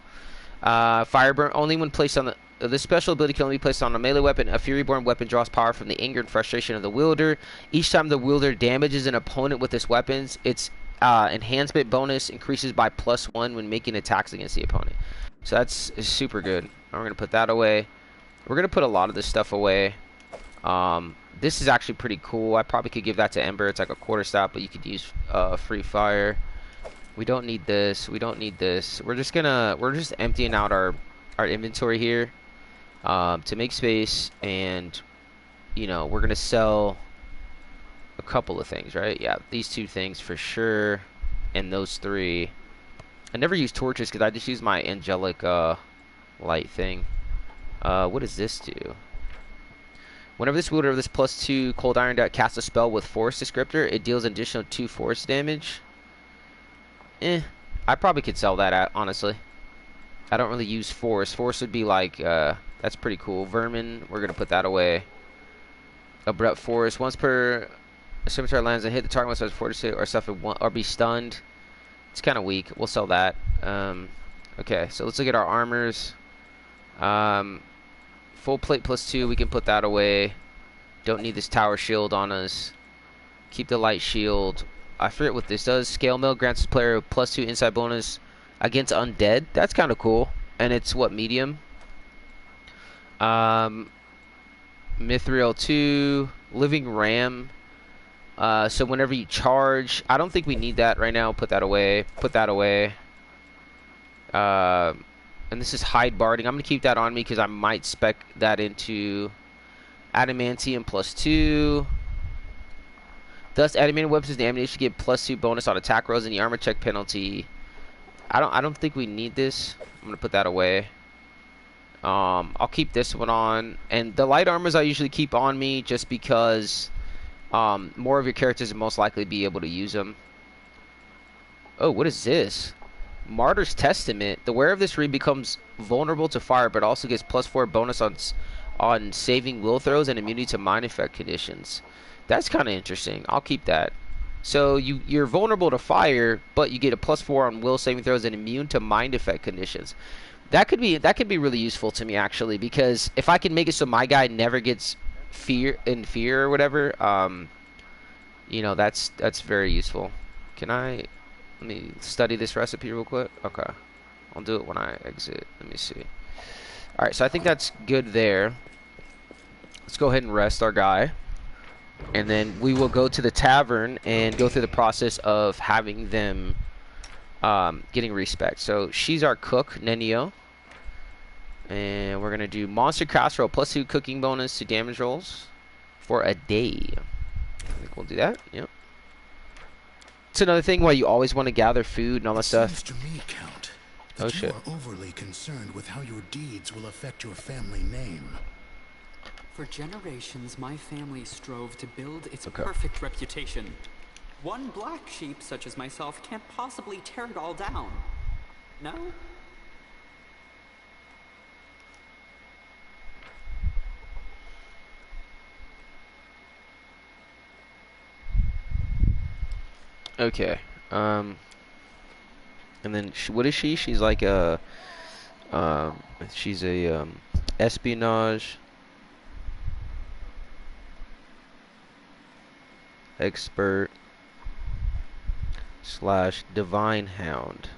Fireburn, only when placed on this special ability can only be placed on a melee weapon. A Furyborn weapon draws power from the anger and frustration of the wielder. Each time the wielder damages an opponent with this weapon, its enhancement bonus increases by +1 when making attacks against the opponent. So that's super good. We're going to put that away. We're going to put a lot of this stuff away. This is actually pretty cool. I probably could give that to Ember. It's like a quarterstaff, but you could use free fire. We don't need this. We don't need this. We're just emptying out our inventory here to make space, and you know, we're gonna sell a couple of things, right? Yeah, these 2 things for sure, and those 3. I never use torches because I just use my angelic light thing. What does this do? Whenever this wielder of this +2 cold iron dot casts a spell with force descriptor, it deals an additional 2 force damage. I probably could sell that out, honestly. I don't really use force. Force would be like, that's pretty cool. Vermin, we're going to put that away. Abrupt force. Once per scimitar lands and hit the target must have force or suffer or be stunned. It's kind of weak. We'll sell that. Okay, so let's look at our armors. Full plate +2, we can put that away. Don't need this tower shield on us. Keep the light shield. I forget what this does. Scale Mill grants the player a +2 inside bonus against undead. That's kind of cool. And it's what, medium? Mithril 2. Living Ram. So whenever you charge, I don't think we need that right now. Put that away. Put that away. And this is Hide Barding. I'm going to keep that on me because I might spec that into Adamantium +2. Thus, adamantium weapons and ammunition get +2 bonus on attack rolls and the armor check penalty. I don't think we need this. I'm gonna put that away. I'll keep this one on, and the light armors I usually keep on me just because more of your characters will most likely be able to use them. Oh, what is this? Martyr's Testament. The wearer of this ring becomes vulnerable to fire, but also gets +4 bonus on saving will throws and immunity to mind effect conditions. That's kind of interesting. I'll keep that. So you're vulnerable to fire, but you get a +4 on will saving throws and immune to mind effect conditions. That could be really useful to me actually, because if I can make it so my guy never gets fear or whatever, you know, that's very useful. Let me study this recipe real quick. Okay, I'll do it when I exit. Let me see. All right, so I think that's good there. Let's go ahead and rest our guy. And then we will go to the tavern and go through the process of having them getting respect. So she's our cook, Nenio. And we're going to do monster casserole plus 2 cooking bonus to damage rolls for a day. I think we'll do that. Yep. It's another thing why you always want to gather food and all that stuff. Seems to me, Count, that Oh, you shit. are overly concerned with how your deeds will affect your family name. For generations, my family strove to build its Okay. perfect reputation. One black sheep such as myself can't possibly tear it all down. No? Okay. And then what is she? She's like a she's a espionage expert / divine hound.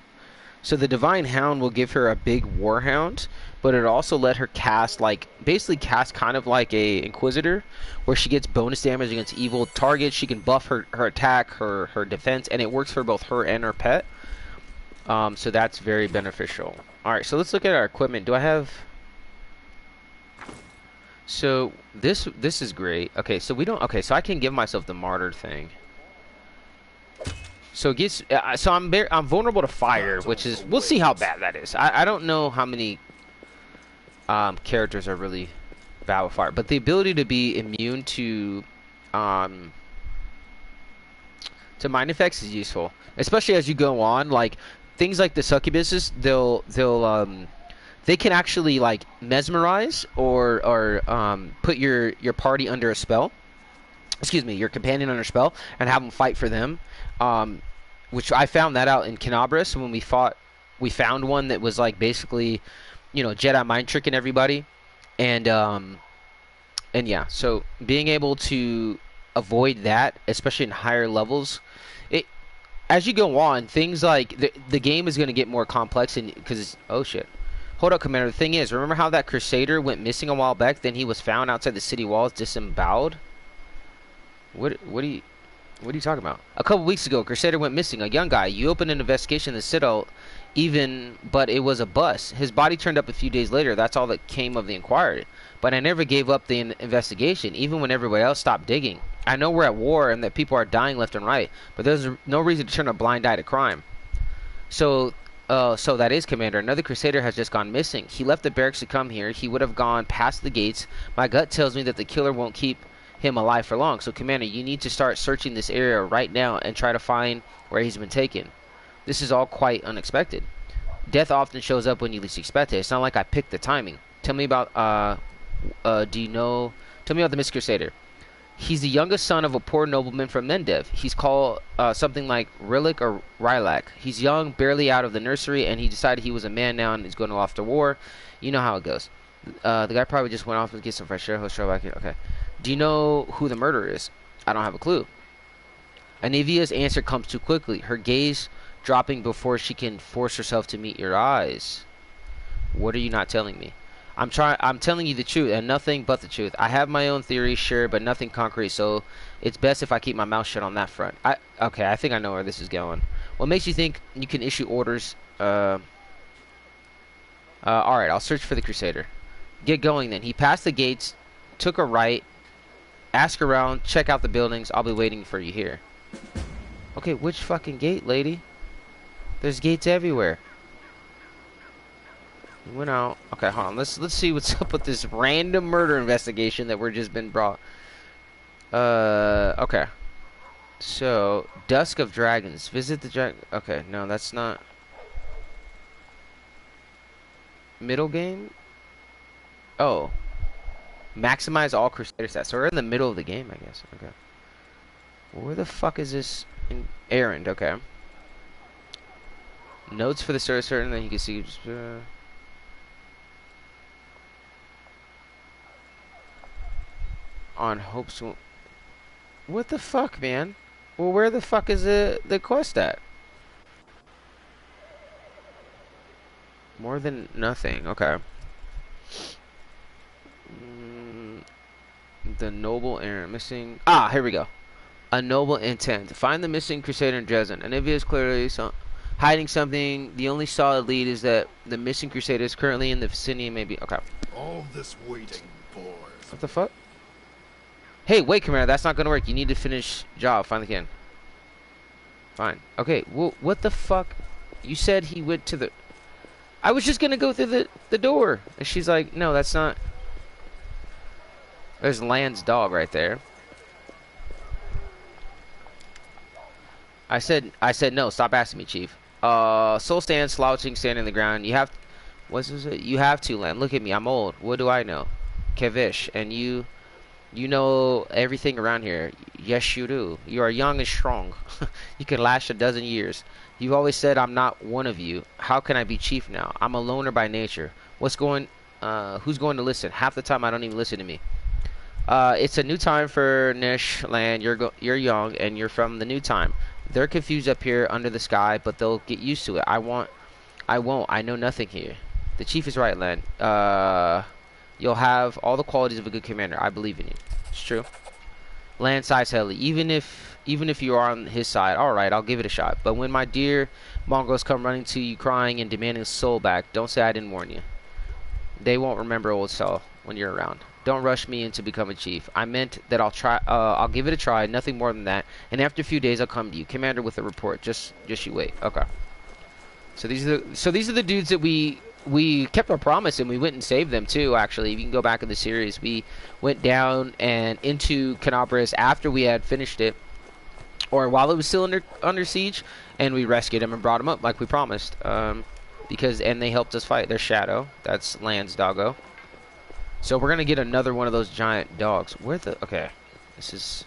So the divine hound will give her a big warhound, but it also let her cast basically cast kind of like a inquisitor, where she gets bonus damage against evil targets. She can buff her attack, her defense, and it works for both her and her pet. So that's very beneficial. All right, so let's look at our equipment. Do I have? So this is great. Okay, so we don't. Okay, so I can give myself the martyr thing. So it gets. So I'm vulnerable to fire, which is. We'll see how bad that is. I don't know how many characters are really bad with fire, but the ability to be immune to mind effects is useful, especially as you go on. Like things like the succubuses, they can actually like mesmerize or put your party under a spell. Excuse me, your companion under a spell, and have them fight for them. Which I found that out in Canabras when we found one that was like basically, Jedi mind tricking everybody, and yeah. So being able to avoid that, especially in higher levels, as you go on, things like the game is going to get more complex, and because oh shit. Hold up, Commander. The thing is, remember how that Crusader went missing a while back? Then he was found outside the city walls, disemboweled. What are you talking about? A couple weeks ago, Crusader went missing. A young guy. You opened an investigation in the Citadel, but it was a bust. His body turned up a few days later. That's all that came of the inquiry. But I never gave up the investigation, even when everybody else stopped digging. I know we're at war and that people are dying left and right, but there's no reason to turn a blind eye to crime. So that is, Commander. Another Crusader has just gone missing. He left the barracks to come here. He would have gone past the gates. My gut tells me that the killer won't keep him alive for long. So, Commander, you need to start searching this area right now and try to find where he's been taken. This is all quite unexpected. Death often shows up when you least expect it. It's not like I picked the timing. Tell me about, Tell me about the Mist Crusader. He's the youngest son of a poor nobleman from Mendev. He's called something like Rillik or Rylak. He's young, barely out of the nursery, and he decided he was a man now and is going off to war. You know how it goes. The guy probably just went off to get some fresh air. He'll show back here. Okay. Do you know who the murderer is? I don't have a clue. Anivia's answer comes too quickly, her gaze dropping before she can force herself to meet your eyes. What are you not telling me? I'm telling you the truth and nothing but the truth. I have my own theories, sure, but nothing concrete, so it's best if I keep my mouth shut on that front. Okay, I think I know where this is going. What makes you think you can issue orders? Alright, I'll search for the Crusader. Get going then. He passed the gates, took a right, ask around, check out the buildings. I'll be waiting for you here. Okay, which fucking gate, lady? There's gates everywhere. He went out. Okay, hold on. Let's see what's up with this random murder investigation that we're just been brought. Okay. So, Dusk of Dragons. Visit the dragon. Okay, no, that's not. Middle game? Oh. Maximize all Crusader stats. So we're in the middle of the game, I guess. Okay. Where the fuck is this errand? Okay. Notes for the certain that you can see. On hopes. What the fuck, man? Well, where the fuck is the quest at? More than nothing. Okay. The noble errand missing. Ah, here we go. A noble intent. Find the missing crusader in Dresden. And if he is clearly hiding something, the only solid lead is that the missing crusader is currently in the vicinity. Maybe. Okay. All this waiting bores. What the fuck? Hey, wait, Commander. That's not gonna work. You need to finish job. Find the can. Fine. Okay. Well, what the fuck? You said he went to the. I was just gonna go through the door, and she's like, "No, that's not." There's Land's dog right there. I said no. Stop asking me, Chief. Soul stand, slouching, standing on the ground. You have, what's it? You have to, Land. Look at me. I'm old. What do I know? Kavish, and you know everything around here. Yes, you do. You are young and strong. You can last a dozen years. You've always said I'm not one of you. How can I be Chief now? I'm a loner by nature. Who's going to listen? Half the time I don't even listen to me. It's a new time for Nish, Land. You're young and you're from the new time. They're confused up here under the sky, but they'll get used to it. I won't. I know nothing here. The Chief is right, Land. You'll have all the qualities of a good commander. I believe in you. It's true. Land sighs heavily. Even if you are on his side, all right, I'll give it a shot. But when my dear Mongols come running to you, crying and demanding his soul back, don't say I didn't warn you. They won't remember old Saul when you're around. Don't rush me into becoming Chief. I meant that I'll try. I'll give it a try. Nothing more than that. And after a few days, I'll come to you, Commander, with a report. Just you wait. Okay. So these are the dudes that we kept our promise and we went and saved them too. Actually, if you can go back in the series, we went down and into Canopus after we had finished it, or while it was still under siege, and we rescued them and brought them up like we promised. And they helped us fight their shadow. That's Land's doggo. So we're gonna get another one of those giant dogs. Okay, this is.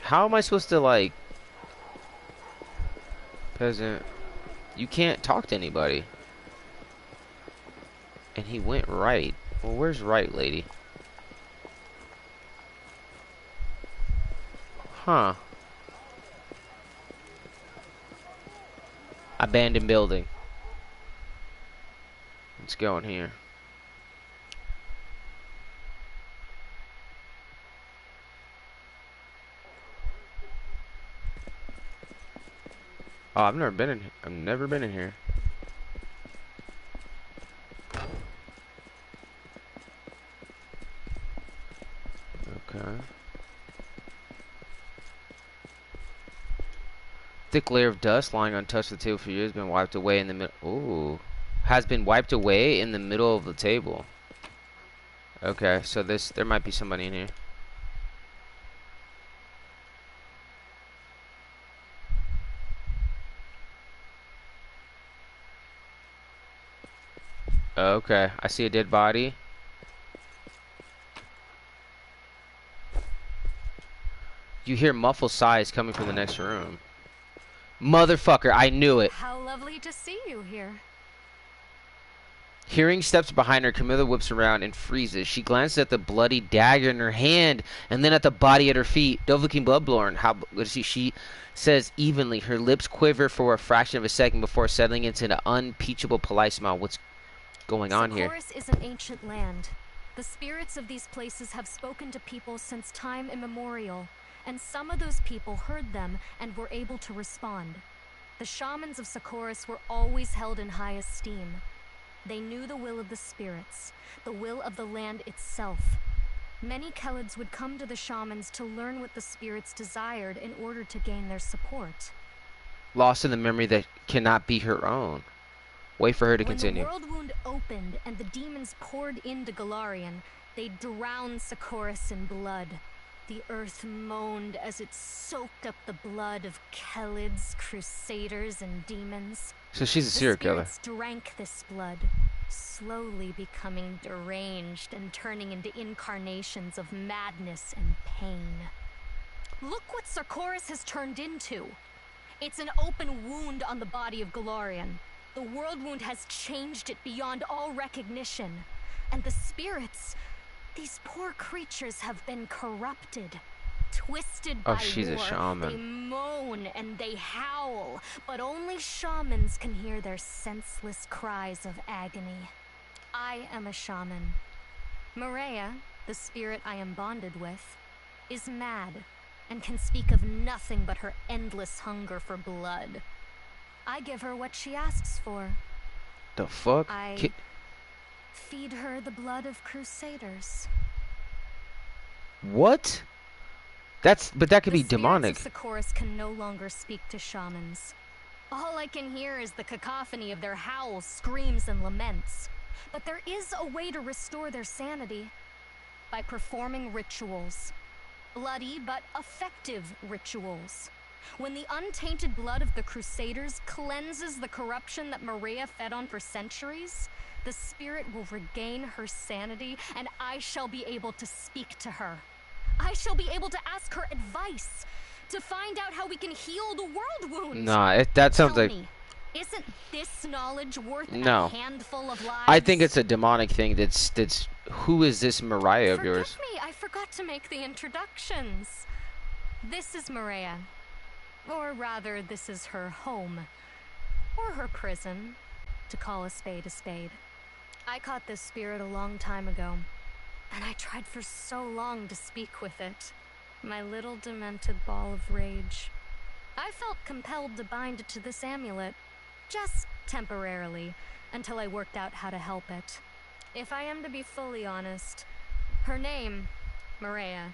How am I supposed to, like, peasant? You can't talk to anybody. And he went right. Well, where's right, lady? Huh. Abandoned building. Let's go in here. Oh, I've never been in here. Okay. Thick layer of dust lying untouched on the table for years, been wiped away in the middle. Ooh. Has been wiped away in the middle of the table. Okay, so there might be somebody in here. Okay, I see a dead body. You hear muffled sighs coming from the next room. Motherfucker, I knew it. How lovely to see you here. Hearing steps behind her, Camilla whips around and freezes. She glances at the bloody dagger in her hand and then at the body at her feet. Dovahkiin Bloodborne, how good she says evenly. Her lips quiver for a fraction of a second before settling into an unimpeachable polite smile. What's going on here? Socorus is an ancient land. The spirits of these places have spoken to people since time immemorial, and some of those people heard them and were able to respond. The shamans of Socorus were always held in high esteem. They knew the will of the spirits, the will of the land itself. Many Khelids would come to the shamans to learn what the spirits desired in order to gain their support. Lost in the memory that cannot be her own. Wait for her to continue. When the world wound opened and the demons poured into Golarion, they drowned Socorus in blood. The earth moaned as it soaked up the blood of Khelids, crusaders, and demons. So she's a serial killer. The spirits drank this blood, slowly becoming deranged and turning into incarnations of madness and pain. Look what Socorus has turned into. It's an open wound on the body of Golarion. The world wound has changed it beyond all recognition. And the spirits, these poor creatures have been corrupted, twisted by she's war. A shaman. They moan and they howl, but only shamans can hear their senseless cries of agony. I am a shaman. Maria, the spirit I am bonded with, is mad and can speak of nothing but her endless hunger for blood. I give her what she asks for. The fuck? I feed her the blood of crusaders. What? But that could be demonic. The spirits of Socorus can no longer speak to shamans. All I can hear is the cacophony of their howls, screams, and laments. But there is a way to restore their sanity. By performing rituals. Bloody but effective rituals. When the untainted blood of the Crusaders cleanses the corruption that Maria fed on for centuries, the spirit will regain her sanity, and I shall be able to speak to her. I shall be able to ask her advice, to find out how we can heal the world wounds. Nah, that sounds like... Isn't this knowledge worth No. a handful of lives? I think it's a demonic thing that's... Who is this Mariah of yours? Forgive me, I forgot to make the introductions. This is Maria. Or rather, this is her home. Or her prison, to call a spade a spade. I caught this spirit a long time ago, and I tried for so long to speak with it. My little demented ball of rage. I felt compelled to bind it to this amulet, just temporarily, until I worked out how to help it. If I am to be fully honest, her name, Maria,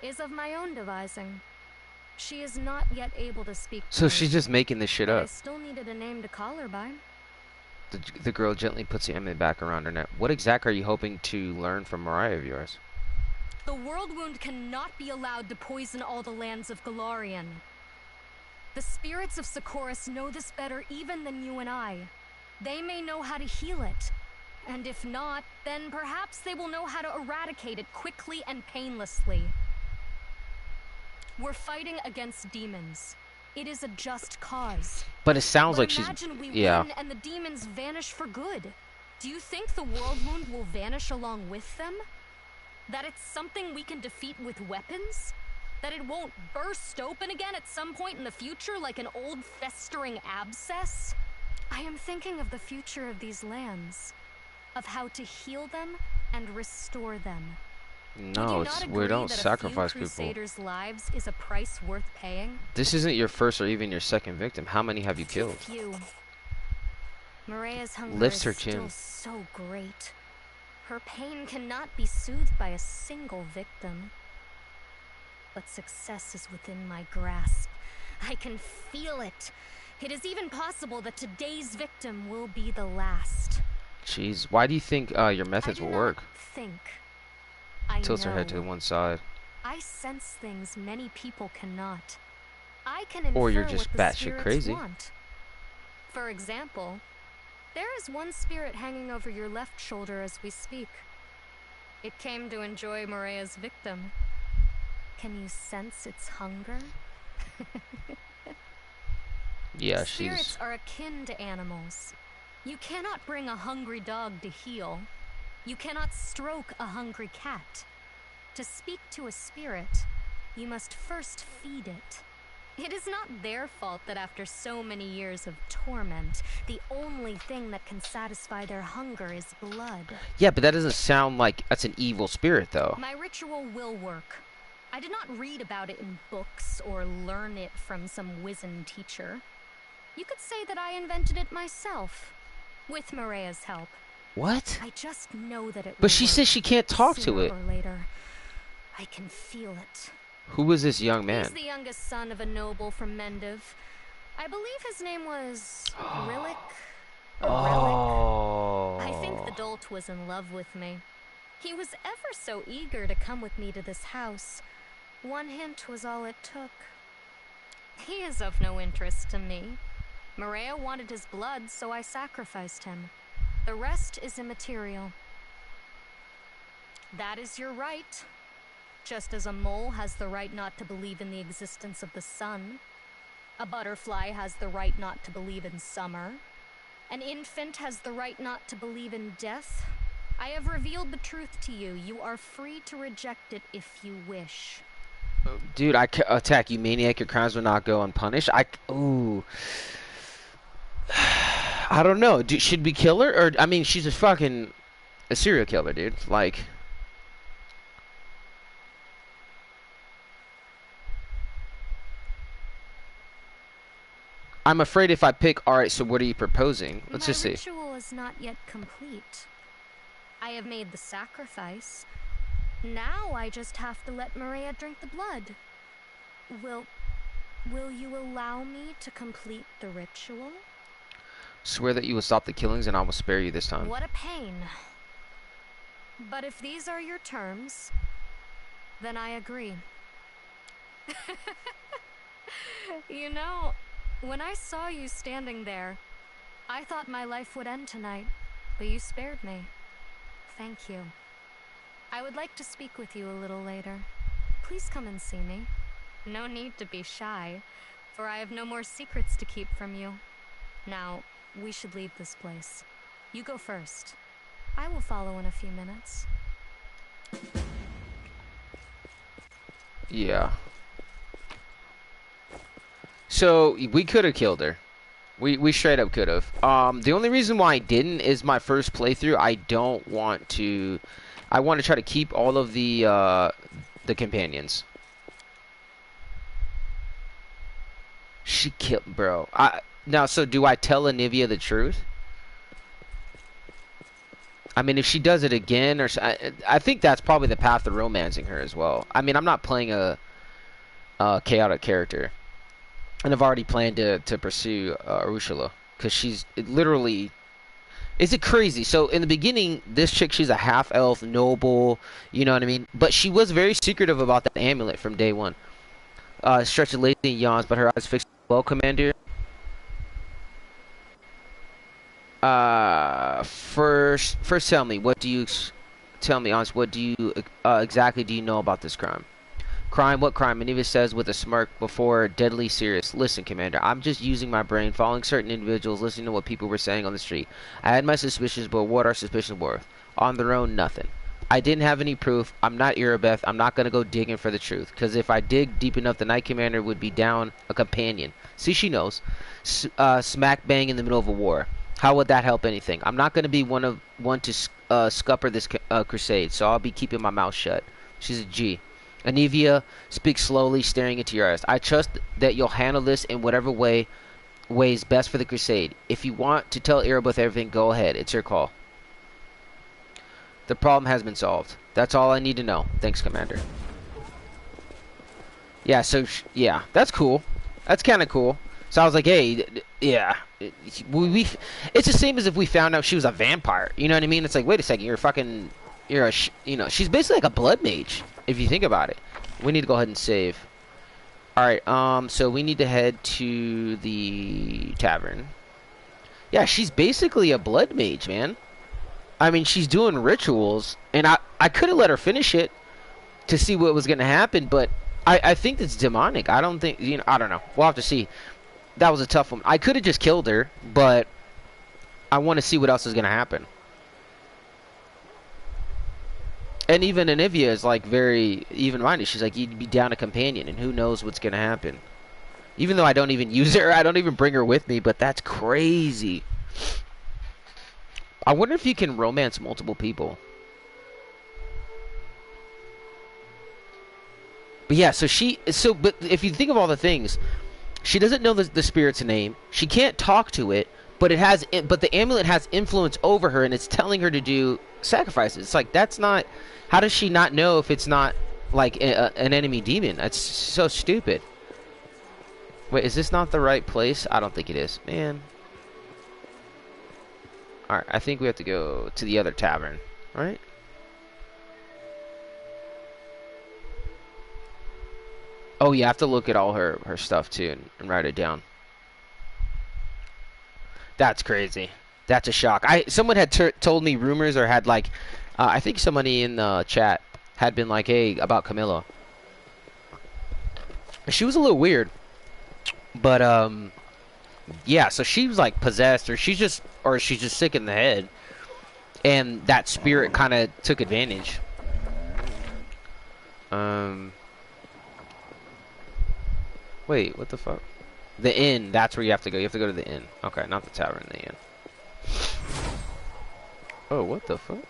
is of my own devising. She is not yet able to speak to So me, she's just making this shit but up. I still needed a name to call her by. The girl gently puts the amulet back around her neck. What exactly are you hoping to learn from Mariah of yours? The world wound cannot be allowed to poison all the lands of Galarian. The spirits of Socorus know this better even than you and I. They may know how to heal it. And if not, then perhaps they will know how to eradicate it quickly and painlessly. We're fighting against demons. It is a just cause. But it sounds like she's... Imagine we Yeah. win and the demons vanish for good. Do you think the world wound will vanish along with them? That it's something we can defeat with weapons? That it won't burst open again at some point in the future like an old festering abscess? I am thinking of the future of these lands. Of how to heal them and restore them. No, we don't sacrifice people. Crusaders' lives is a price worth paying. This isn't your first or even your second victim. How many have you killed? Few. Maria's hunger Lifts is her chin. still so great. Her pain cannot be soothed by a single victim. But success is within my grasp. I can feel it. It is even possible that today's victim will be the last. Jeez, why do you think your methods will work? I Tilts her know. head to one side. I sense things many people cannot. I can infer Or you're just what the batshit spirits crazy. want. For example, there is one spirit hanging over your left shoulder as we speak. It came to enjoy Maria's victim. Can you sense its hunger? Yeah, Spirits are akin to animals. You cannot bring a hungry dog to heal. You cannot stroke a hungry cat. To speak to a spirit, you must first feed it. It is not their fault that after so many years of torment, the only thing that can satisfy their hunger is blood. Yeah, but that doesn't sound like that's an evil spirit, though. My ritual will work. I did not read about it in books or learn it from some wizened teacher. You could say that I invented it myself, with Maria's help. What? I just know that it will But she work. says she can't talk to Sooner it. or later, I can feel it. Who is this young man? He's the youngest son of a noble from Mendiv. I believe his name was Rillick. Or Relic. I think the dolt was in love with me. He was ever so eager to come with me to this house. One hint was all it took. He is of no interest to me. Maria wanted his blood, so I sacrificed him. The rest is immaterial. That is your right. Just as a mole has the right not to believe in the existence of the sun. A butterfly has the right not to believe in summer. An infant has the right not to believe in death. I have revealed the truth to you. You are free to reject it if you wish. Dude, attack you maniac. Your crimes will not go unpunished. Ooh. I don't know. Should we kill her? Or, I mean, she's a serial killer, dude. Like, I'm afraid if I pick, alright, so what are you proposing? Let's just My see. ritual is not yet complete. I have made the sacrifice. Now I just have to let Maria drink the blood. Will you allow me to complete the ritual? Swear that you will stop the killings and I will spare you this time. What a pain. But if these are your terms, then I agree. You know, when I saw you standing there, I thought my life would end tonight, but you spared me. Thank you. I would like to speak with you a little later. Please come and see me. No need to be shy, for I have no more secrets to keep from you. Now, we should leave this place. You go first. I will follow in a few minutes. Yeah. So, we could have killed her. We straight up could have. The only reason why I didn't is my first playthrough. I want to try to keep all of the companions. She killed, bro. Now, so do I tell Anivia the truth? I mean, if she does it again, or I think that's probably the path to romancing her as well. I mean, I'm not playing a chaotic character, and I've already planned to pursue Ursula because she's literally. Is it crazy? So in the beginning, this chick, she's a half elf, noble, you know what I mean? But she was very secretive about that amulet from day one. Stretches lazy and yawns, but her eyes fixed. Well, Commander. First tell me, what do you honest, what do you exactly do you know about this crime? Crime? What crime? Anivia says with a smirk before deadly serious. Listen, Commander, I'm just using my brain, following certain individuals, listening to what people were saying on the street. I had my suspicions, but what are suspicions worth? On their own, nothing. I didn't have any proof. I'm not Irabeth. I'm not going to go digging for the truth. Because if I dig deep enough, the Knight Commander would be down a companion. See, she knows. Smack bang in the middle of a war. How would that help anything? I'm not going to be one to scupper this crusade, so I'll be keeping my mouth shut. She's a G. Anivia speaks slowly, staring into your eyes. I trust that you'll handle this in whatever way is best for the crusade. If you want to tell Irabeth everything, go ahead. It's your call. The problem has been solved. That's all I need to know. Thanks, Commander. Yeah, so, yeah, that's cool. That's kind of cool. So I was like, hey, yeah. It's the same as if we found out she was a vampire. You know what I mean? It's like, wait a second, she's basically like a blood mage, if you think about it. We need to go ahead and save. Alright, so we need to head to the tavern. Yeah, she's basically a blood mage, man. I mean, she's doing rituals, and I could have let her finish it to see what was going to happen, but I think it's demonic. I don't think, I don't know. We'll have to see. That was a tough one. I could have just killed her, but I want to see what else is going to happen. And even Anivia is, like, very even-minded. She's like, you'd be down a companion, and who knows what's going to happen. Even though I don't even use her, I don't even bring her with me, but that's crazy. I wonder if you can romance multiple people. But yeah, but if you think of all the things, she doesn't know the spirit's name. She can't talk to it, but the amulet has influence over her, and it's telling her to do sacrifices. It's like, that's not. How does she not know if it's not like an enemy demon? That's so stupid. Wait, is this not the right place? I don't think it is, man. Alright, I think we have to go to the other tavern, right? Oh, you have to look at all her stuff, too, and write it down. That's crazy. That's a shock. Someone had told me rumors, or had, like, I think somebody in the chat had been like, hey, about Camilla. She was a little weird. But, yeah, so she was, like, possessed, or she's just sick in the head, and that spirit kind of took advantage. Wait, what the fuck? The inn, that's where you have to go. You have to go to the inn. Okay, not the tavern, the inn. Oh, what the fuck?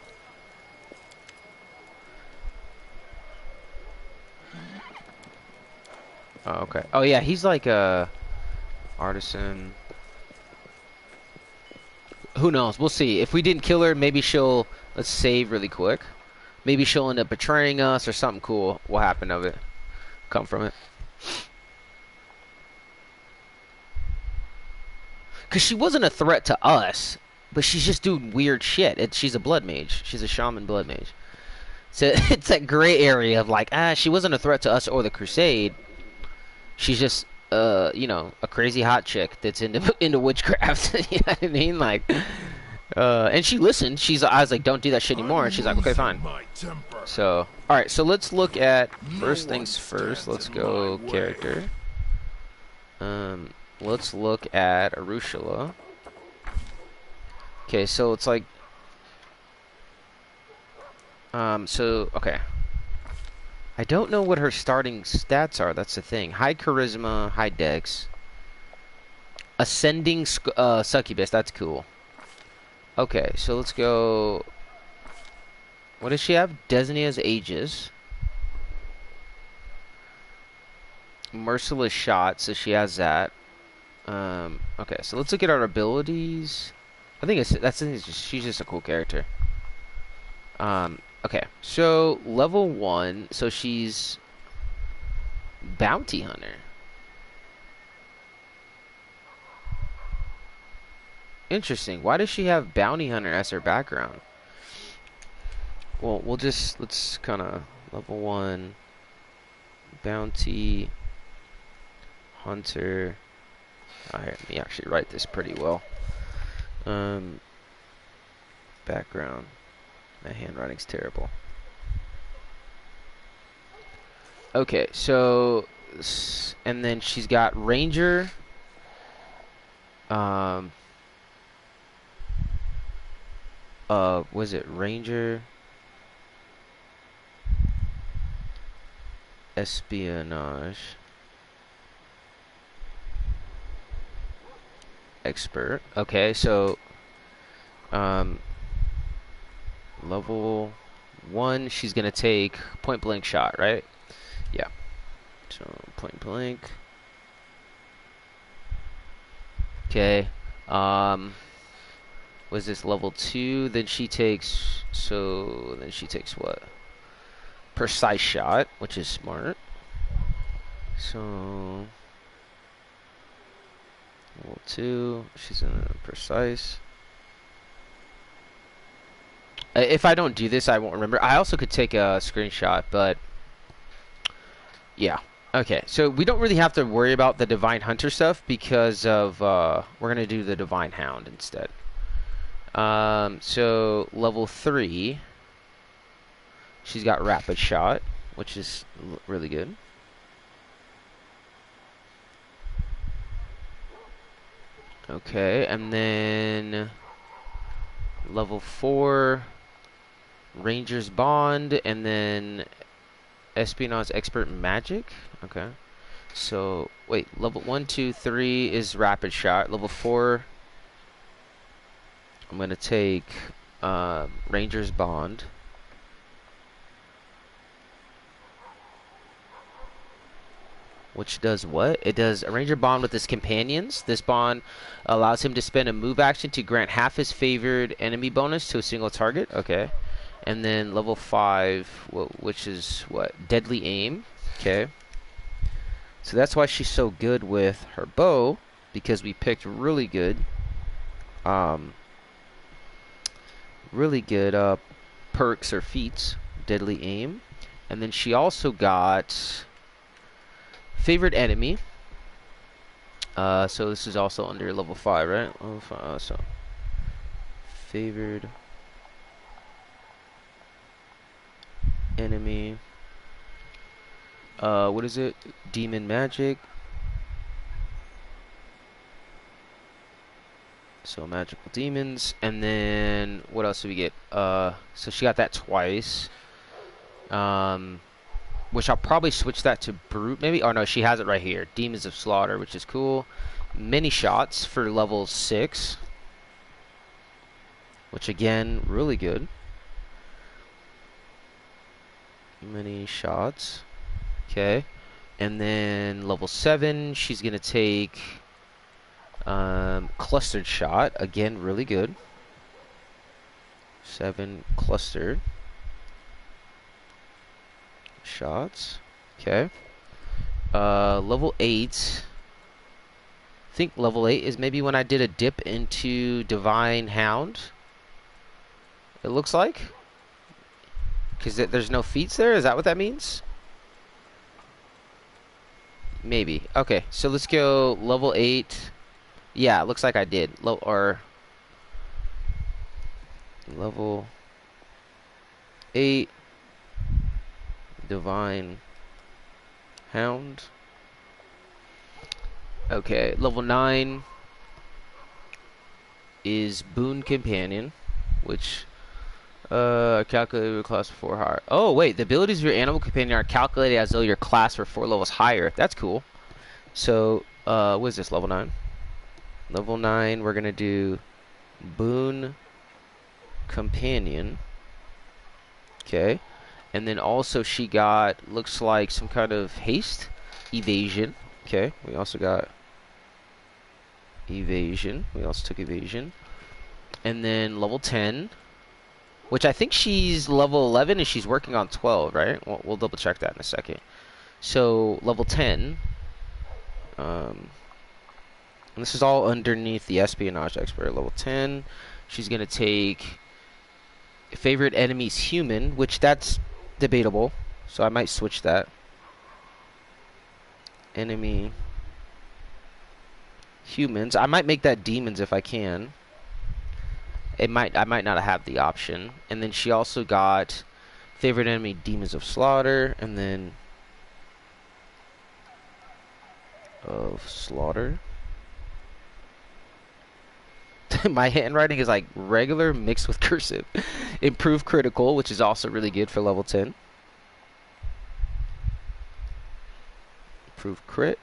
Oh, okay. Oh, yeah, he's like, Artisan. Who knows? We'll see. If we didn't kill her, maybe she'll... Let's save really quick. Maybe she'll end up betraying us or something cool will happen of it. Come from it. Because she wasn't a threat to us, but she's just doing weird shit. She's a blood mage. She's a shaman blood mage. So it's that gray area of like, she wasn't a threat to us or the crusade. She's just, you know, a crazy hot chick that's into witchcraft. You know what I mean? Like, and she listened. I was like, don't do that shit anymore. And she's like, okay, fine. So, all right. So let's look at first things first. Let's go character. Let's look at Arushula. Okay, so it's like, okay. I don't know what her starting stats are. That's the thing. High charisma, high dex. Ascending succubus. That's cool. Okay, so let's go. What does she have? Desnia's Aegis. Merciless Shot. So she has that. Okay, so let's look at our abilities. I think she's just a cool character. Okay, so level 1, so she's Bounty Hunter. Interesting. Why does she have Bounty Hunter as her background? Well, let's kind of level 1 Bounty Hunter. Here, let me actually write this pretty well. Background. My handwriting's terrible. Okay, so, and then she's got Ranger. Was it Ranger? Espionage. Expert. Okay, so level 1, she's gonna take point blank shot, right? Yeah. So point blank. Okay. Was this level 2? Then she takes. So then she takes what? Precise shot, which is smart. So level 2, she's in a precise. If I don't do this, I won't remember. I also could take a screenshot, but yeah. Okay, so we don't really have to worry about the Divine Hunter stuff because of we're gonna do the Divine Hound instead. So level 3, she's got Rapid Shot, which is really good. Okay, and then level 4, Ranger's Bond, and then Espionage Expert Magic. Okay, so wait, level 1, 2, 3 is Rapid Shot. Level 4, I'm gonna take Ranger's Bond. Which does what? It does a Ranger bond with his companions. This bond allows him to spend a move action to grant half his favored enemy bonus to a single target. Okay. And then level 5, which is what? Deadly Aim. Okay. So that's why she's so good with her bow, because we picked really good perks or feats. Deadly Aim. And then she also got Favorite Enemy. So this is also under level 5, right? Level 5, so Favored Enemy. What is it? Demon Magic. So magical demons. And then what else do we get? So she got that twice. Which I'll probably switch that to Brute, maybe? Oh, no, she has it right here. Demons of Slaughter, which is cool. Many Shots for level 6. Which, again, really good. Many Shots. Okay. And then level 7, she's going to take Clustered shot, again, really good. 7 clustered shots. Okay. Level 8. I think level 8 is maybe when I did a dip into Divine Hound. It looks like. Because there's no feats there? Is that what that means? Maybe. Okay, so let's go level 8. Yeah, it looks like I did. Or level 8 Divine Hound. Okay, level 9 is Boon Companion, which calculated with class 4 higher. Oh wait, the abilities of your animal companion are calculated as though your class were 4 levels higher. That's cool. So what is this, level 9? Level 9, we're gonna do Boon Companion. Okay. And then also she got, looks like some kind of haste, evasion. Okay, we also got evasion. We also took evasion. And then level 10, which I think she's level 11 and she's working on 12, right? We'll double check that in a second. So level 10, and this is all underneath the espionage expert. Level 10, she's gonna take favorite enemy's human, which that's debatable, so I might switch that. Enemy humans. I might make that demons if I can. I might not have the option. And then she also got favorite enemy demons of slaughter, and then of slaughter. My handwriting is like regular mixed with cursive. Improved critical, which is also really good for level 10. Improved crit.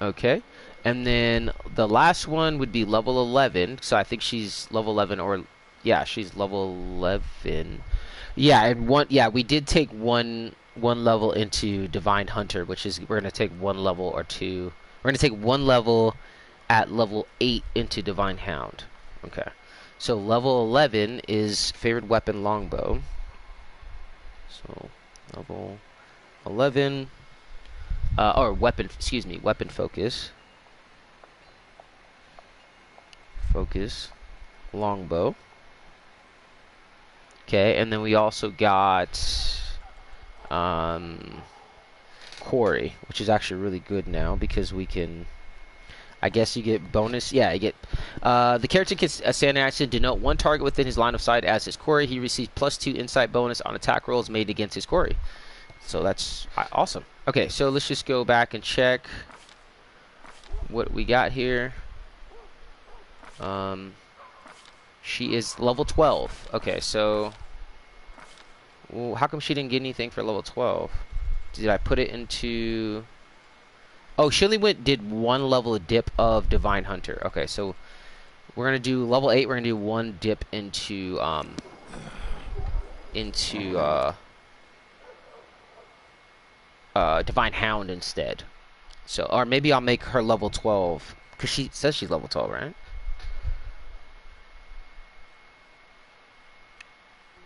Okay. And then the last one would be level 11. So I think she's level 11, or yeah, she's level 11. Yeah, and we did take one level into Divine Hunter, which is we're going to take 1 level or 2. We're going to take 1 level at level 8 into Divine Hound. Okay. So level 11 is favorite weapon longbow. So level 11 or weapon, excuse me, weapon focus. Focus longbow. Okay, and then we also got quarry, which is actually really good now because we can, I guess you get bonus. Yeah, you get the character can stand action denote 1 target within his line of sight as his quarry. He receives +2 insight bonus on attack rolls made against his quarry. So that's awesome. Okay, so let's just go back and check what we got here. She is level 12. Okay, so well, how come she didn't get anything for level 12? Did I put it into? Oh, she only did 1 level dip of Divine Hunter. Okay, so we're gonna do level 8. We're gonna do 1 dip into Divine Hound instead. So, or maybe I'll make her level 12 because she says she's level 12, right?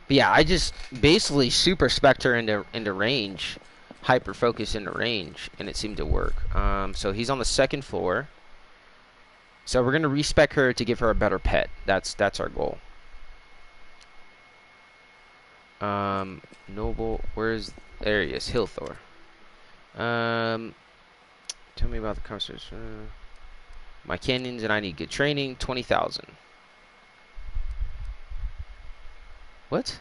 But yeah, I just basically super spec'd her into range, hyper focus into range, and it seemed to work. So he's on the 2nd floor. So we're gonna respec her to give her a better pet. That's our goal. Noble, there he is, Hilthor. Tell me about the conversation. My canyons and I need good training. 20,000. What?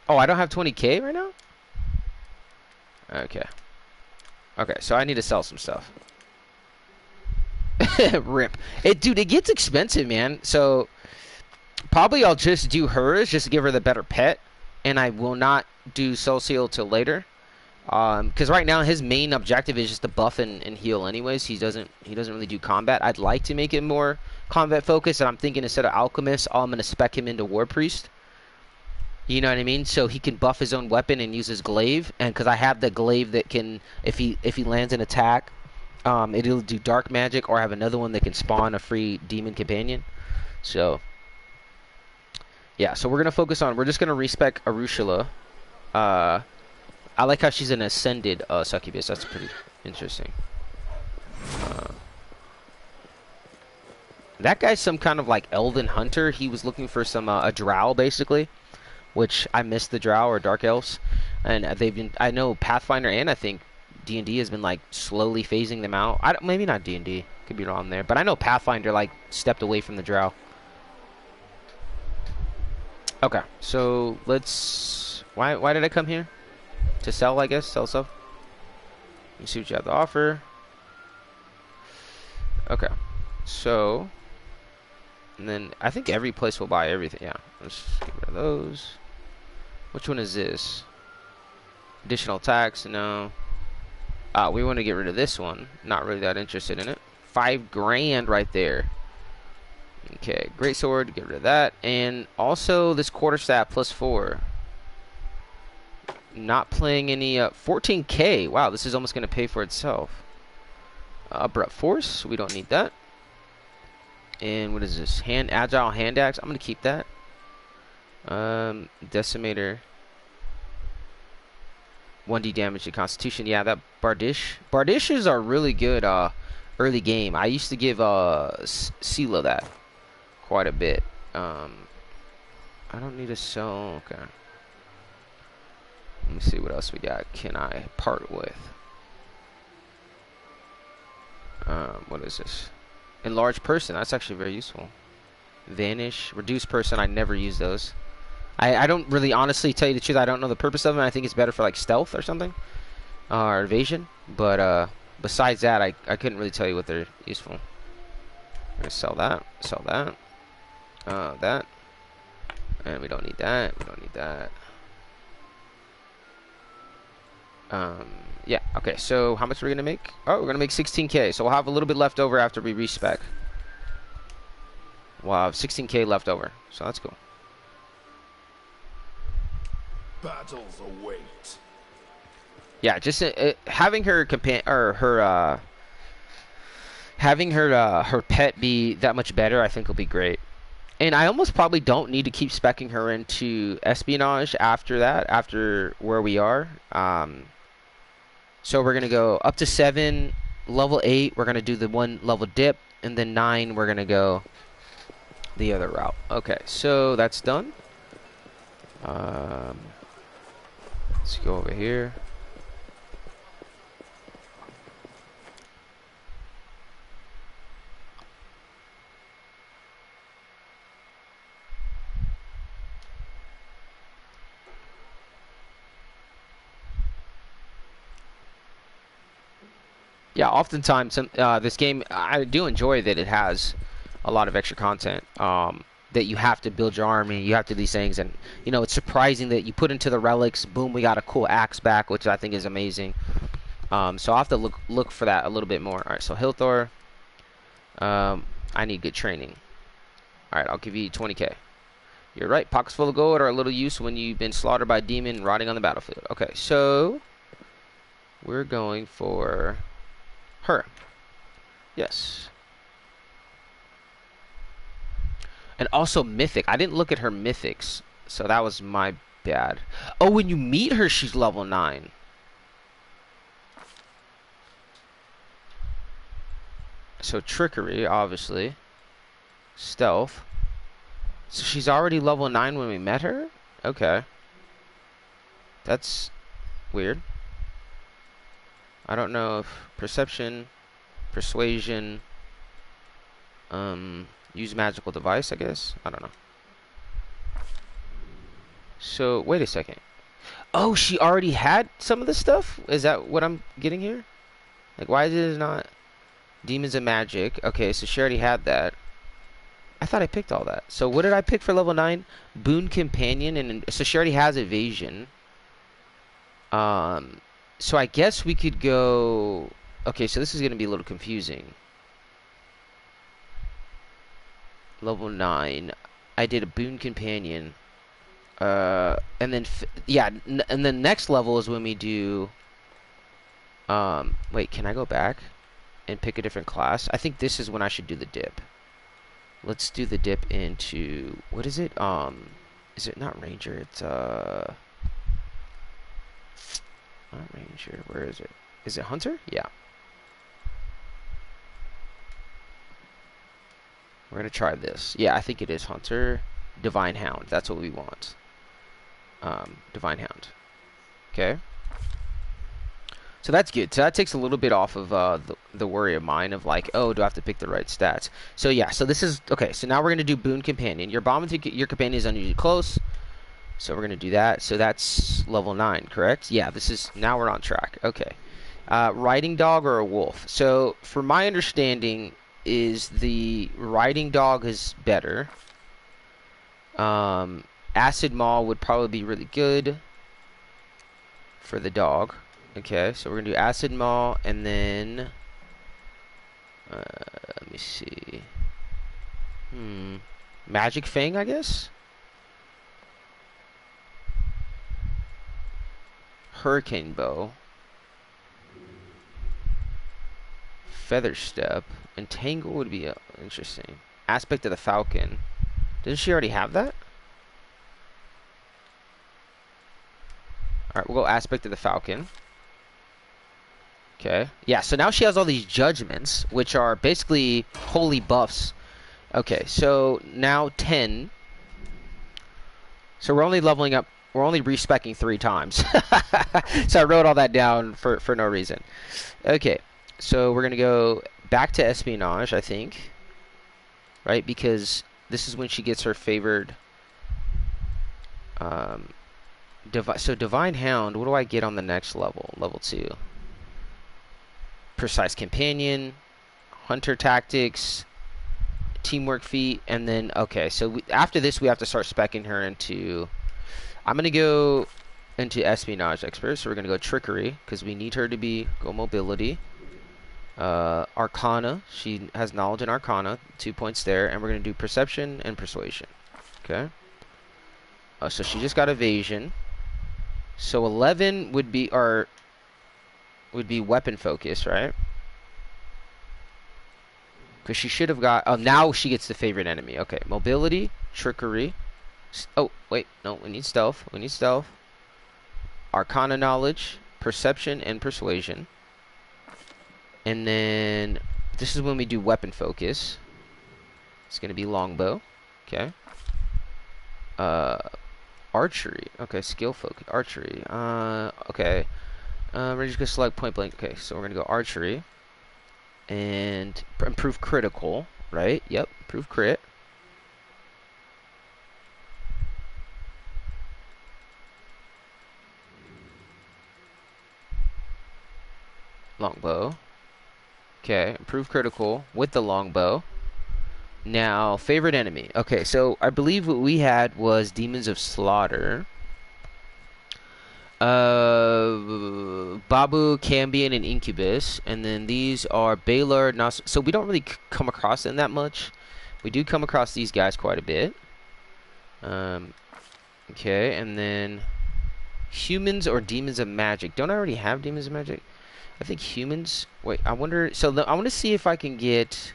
Oh, I don't have 20k right now? Okay. Okay, so I need to sell some stuff. Rip. Dude, it gets expensive, man. So probably I'll just do hers, just to give her the better pet, and I will not do Soul Seal till later. Because right now his main objective is just to buff and heal. Anyways, he doesn't really do combat. I'd like to make it more combat focused, and I'm thinking instead of Alchemist, I'm gonna spec him into War Priest. You know what I mean? So he can buff his own weapon and use his glaive, and because I have the glaive that can, if he lands an attack, It'll do dark magic or have another one that can spawn a free demon companion. So yeah, so we're just gonna respec Arushula. I like how she's an ascended succubus. That's pretty interesting. That guy's some kind of like elven hunter. He was looking for some a drow basically, which I missed the drow or dark elves, and I know Pathfinder and I think D&D has been like slowly phasing them out. Maybe not D&D, could be wrong there, but I know Pathfinder like stepped away from the drow. Okay, so let's. Why did I come here? To sell, I guess. Sell stuff. Let me see what you have to offer. Okay, so. And then I think every place will buy everything. Yeah, let's get rid of those. Which one is this? Additional tax? No. We want to get rid of this one. Not really that interested in it. $5 grand right there. Okay, great sword. Get rid of that. And also this quarterstaff +4. Not playing any 14K. Wow, this is almost going to pay for itself. Abrupt force. We don't need that. And what is this? Agile hand axe. I'm gonna keep that. Decimator. 1d damage to Constitution. Yeah, that Bardishes are really good early game. I used to give Sela that quite a bit. I don't need a sell. Okay. Let me see what else we got. Can I part with? What is this? Enlarge person, that's actually very useful. Vanish, reduce person, I never use those. I don't really, honestly, tell you the truth, I don't know the purpose of them. I think it's better for like stealth or something. Or evasion. But besides that, I couldn't really tell you what they're useful. I'm gonna sell that, that. And we don't need that, we don't need that. Yeah, okay, so how much are we gonna make? Oh, we're gonna make 16K, so we'll have a little bit left over after we respec. We'll have 16K left over, so that's cool. Battles await. Yeah, just having her her pet be that much better, I think will be great. And I almost probably don't need to keep speccing her into espionage after that, after where we are. So we're going to go up to 7, level 8, we're going to do the 1 level dip, and then 9, we're going to go the other route. Okay, so that's done. Let's go over here. Yeah, oftentimes this game, I do enjoy that it has a lot of extra content. That you have to build your army, you have to do these things, and you know it's surprising that you put into the relics, boom, we got a cool axe back, which I think is amazing. So I'll have to look for that a little bit more. All right, so Hilthor, I need good training. All right, I'll give you 20K. You're right, pockets full of gold are a little use when you've been slaughtered by a demon rotting on the battlefield. Okay, so we're going for her. Yes. And also mythic. I didn't look at her mythics, so that was my bad. Oh, when you meet her, she's level 9. So trickery, obviously. Stealth. So she's already level 9 when we met her? Okay. That's weird. I don't know if perception, persuasion, use magical device, I guess. I don't know. So, wait a second. Oh, she already had some of this stuff? Is that what I'm getting here? Like, why is it not demons and magic? Okay, so she already had that. I thought I picked all that. So, what did I pick for level 9? Boon Companion, and so she already has evasion. So I guess we could go... Okay, so this is going to be a little confusing. Level 9. I did a Boon Companion. And then... yeah, and then next level is when we do... wait, can I go back? and pick a different class. I think this is when I should do the dip. Let's do the dip into, what is it? Is it not Ranger? It's not Ranger. Where is it? Is it Hunter? Yeah. We're gonna try this. Yeah, I think it is Hunter. Divine Hound. That's what we want. Divine Hound. Okay. So that's good. So that takes a little bit off of the worry of mine of like, oh, do I have to pick the right stats? So yeah, so this is, okay, so now we're going to do Boon Companion. Your bomb with your companion is unusually close. So we're going to do that. So that's level 9, correct? Yeah, this is, now we're on track. Okay. Riding dog or a wolf? So for my understanding is the riding dog is better. Acid Maw would probably be really good for the dog. Okay, so we're gonna do Acid Maw, and then let me see. Magic Fang, I guess. Hurricane Bow, Feather Step, and Tangle would be interesting. Aspect of the Falcon. Doesn't she already have that? All right, we'll go Aspect of the Falcon. Okay. Yeah, so now she has all these judgments, which are basically holy buffs. Okay, so now 10. So we're only leveling up, we're only respecking 3 times. So I wrote all that down for no reason. Okay, so we're going to go back to Espionage, I think. Right, because this is when she gets her favored. So Divine Hound, what do I get on the next level? Level 2. Precise Companion, Hunter Tactics, Teamwork Feat, and then, okay, so after this we have to start speccing her into, I'm going to go into Espionage Expert, so we're going to go Trickery, because we need her to go Mobility. Arcana, she has Knowledge in Arcana, 2 points there, and we're going to do Perception and Persuasion. Okay. So she just got Evasion. So 11 would be Weapon Focus, right? Because she should have got, oh, now she gets the favorite enemy. Okay, Mobility, Trickery. Oh, wait, no, we need Stealth. We need Stealth. Arcana Knowledge, Perception, and Persuasion. And then this is when we do Weapon Focus. It's going to be Longbow. Okay. Archery. Okay, Skill Focus. Archery. Okay. We're just going to select Point Blank. Okay, so we're going to go Archery. And improve Critical, right? Yep, improve Crit. Longbow. Okay, improve Critical with the Longbow. Now, favorite enemy. Okay, so I believe what we had was Demons of Slaughter. Babu, Cambion, and Incubus. And then these are Baylor, so we don't really come across them that much. We do come across these guys quite a bit. Okay, and then Humans or Demons of Magic. Don't I already have Demons of Magic? I think Humans. Wait, I wonder. So I want to see if I can get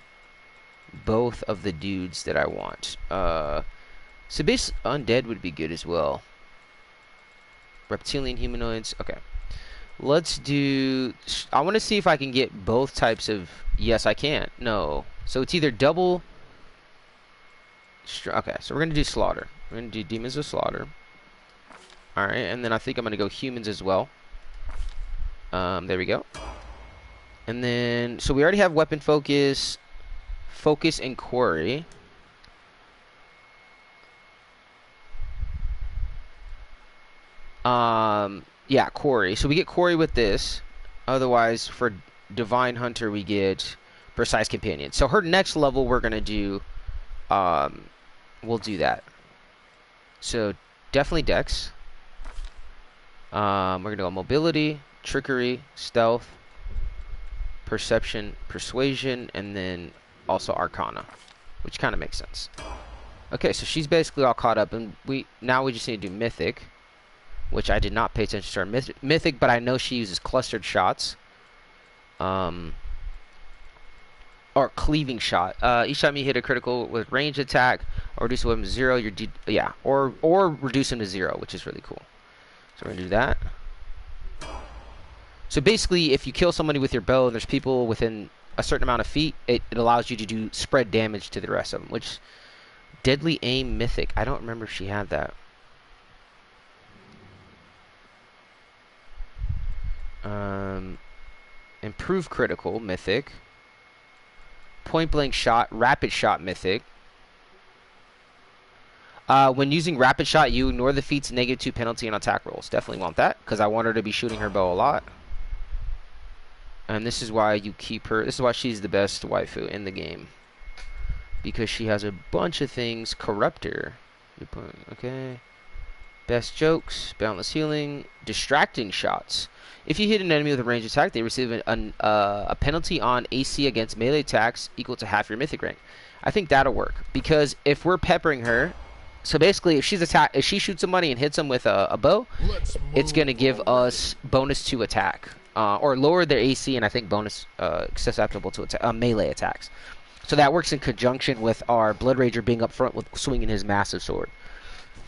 both of the dudes that I want. So basically, Undead would be good as well. Reptilian Humanoids. Okay. Let's do... I want to see if I can get both types of... Yes, I can. No. So it's either double... Okay, so we're going to do Slaughter. We're going to do Demons of Slaughter. Alright, and then I think I'm going to go Humans as well. There we go. And then... So we already have Weapon Focus, Focus, and Quarry. Yeah, Quarry. So we get Quarry with this. Otherwise, for Divine Hunter, we get Precise Companion. So her next level, we're gonna do. We'll do that. So definitely Dex. We're gonna go Mobility, Trickery, Stealth, Perception, Persuasion, and then also Arcana, which kind of makes sense. Okay, so she's basically all caught up, and now we just need to do Mythic, which I did not pay attention to her Mythic, but I know she uses clustered shots. or cleaving shot. Each time you hit a critical with range attack or reduce a weapon to 0, or reduce him to 0, which is really cool. So we're gonna do that. So basically, if you kill somebody with your bow and there's people within a certain amount of feet, it allows you to do spread damage to the rest of them. Which deadly aim mythic. I don't remember if she had that. Improve critical mythic. Point blank shot, rapid shot mythic. When using rapid shot, you ignore the feat's -2 penalty on attack rolls. Definitely want that because I want her to be shooting her bow a lot. And this is why you keep her. This is why she's the best waifu in the game, because she has a bunch of things. Corruptor. Okay. Best jokes, boundless healing, distracting shots. If you hit an enemy with a ranged attack, they receive a penalty on AC against melee attacks equal to half your mythic rank. I think that'll work because if we're peppering her, so basically if she shoots somebody and hits them with a bow, it's gonna give us bonus to attack or lower their AC, and I think bonus susceptible to melee attacks. So that works in conjunction with our BloodRager being up front with swinging his massive sword.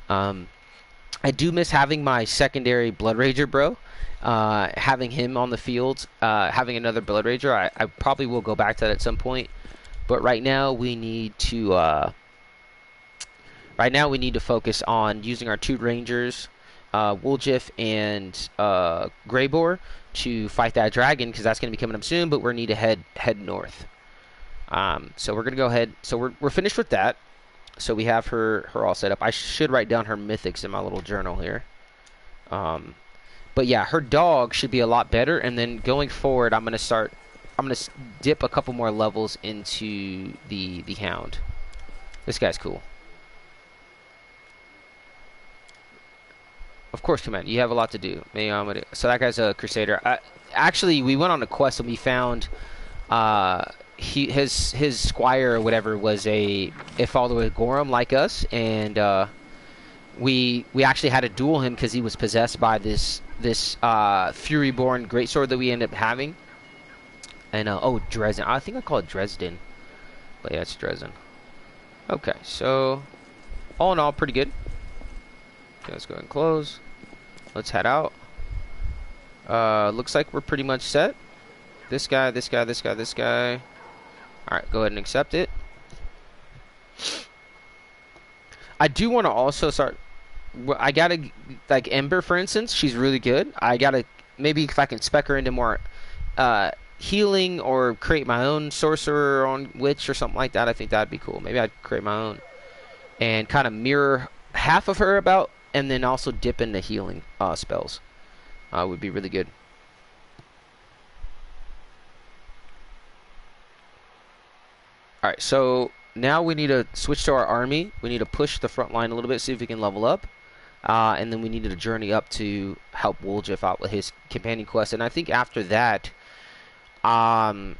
I do miss having my secondary BloodRager bro. Having him on the field, having another BloodRager, I probably will go back to that at some point. But right now we need to focus on using our 2 rangers, Woljif and Greyboar, to fight that dragon because that's going to be coming up soon. But we need to head north. So we're gonna go ahead. So we're finished with that. So we have her all set up. I should write down her mythics in my little journal here. But yeah, her dog should be a lot better. And then going forward, I'm gonna dip a couple more levels into the hound. This guy's cool. Of course, Command. You have a lot to do. So that guy's a crusader. Actually, we went on a quest and we found his squire or whatever was a follower with Gorum like us, and we actually had to duel him because he was possessed by this Fury-born greatsword that we ended up having. And oh, Dresden. I think I call it Dresden, but yeah, it's Dresden. Okay, so all in all, pretty good. Okay, let's go ahead and close. Let's head out. Looks like we're pretty much set. This guy, this guy, this guy, this guy. Alright, go ahead and accept it. I do want to also start. I gotta, like Ember, for instance, she's really good. I gotta, maybe if I can spec her into more healing or create my own sorcerer on witch or something like that, I think that'd be cool. Maybe I'd create my own and kind of mirror half of her about, and then also dip into healing spells. Would be really good. Alright, so now we need to switch to our army. We need to push the front line a little bit, see if we can level up. And then we needed to journey up to help Woljif out with his companion quest. And I think after that, I'm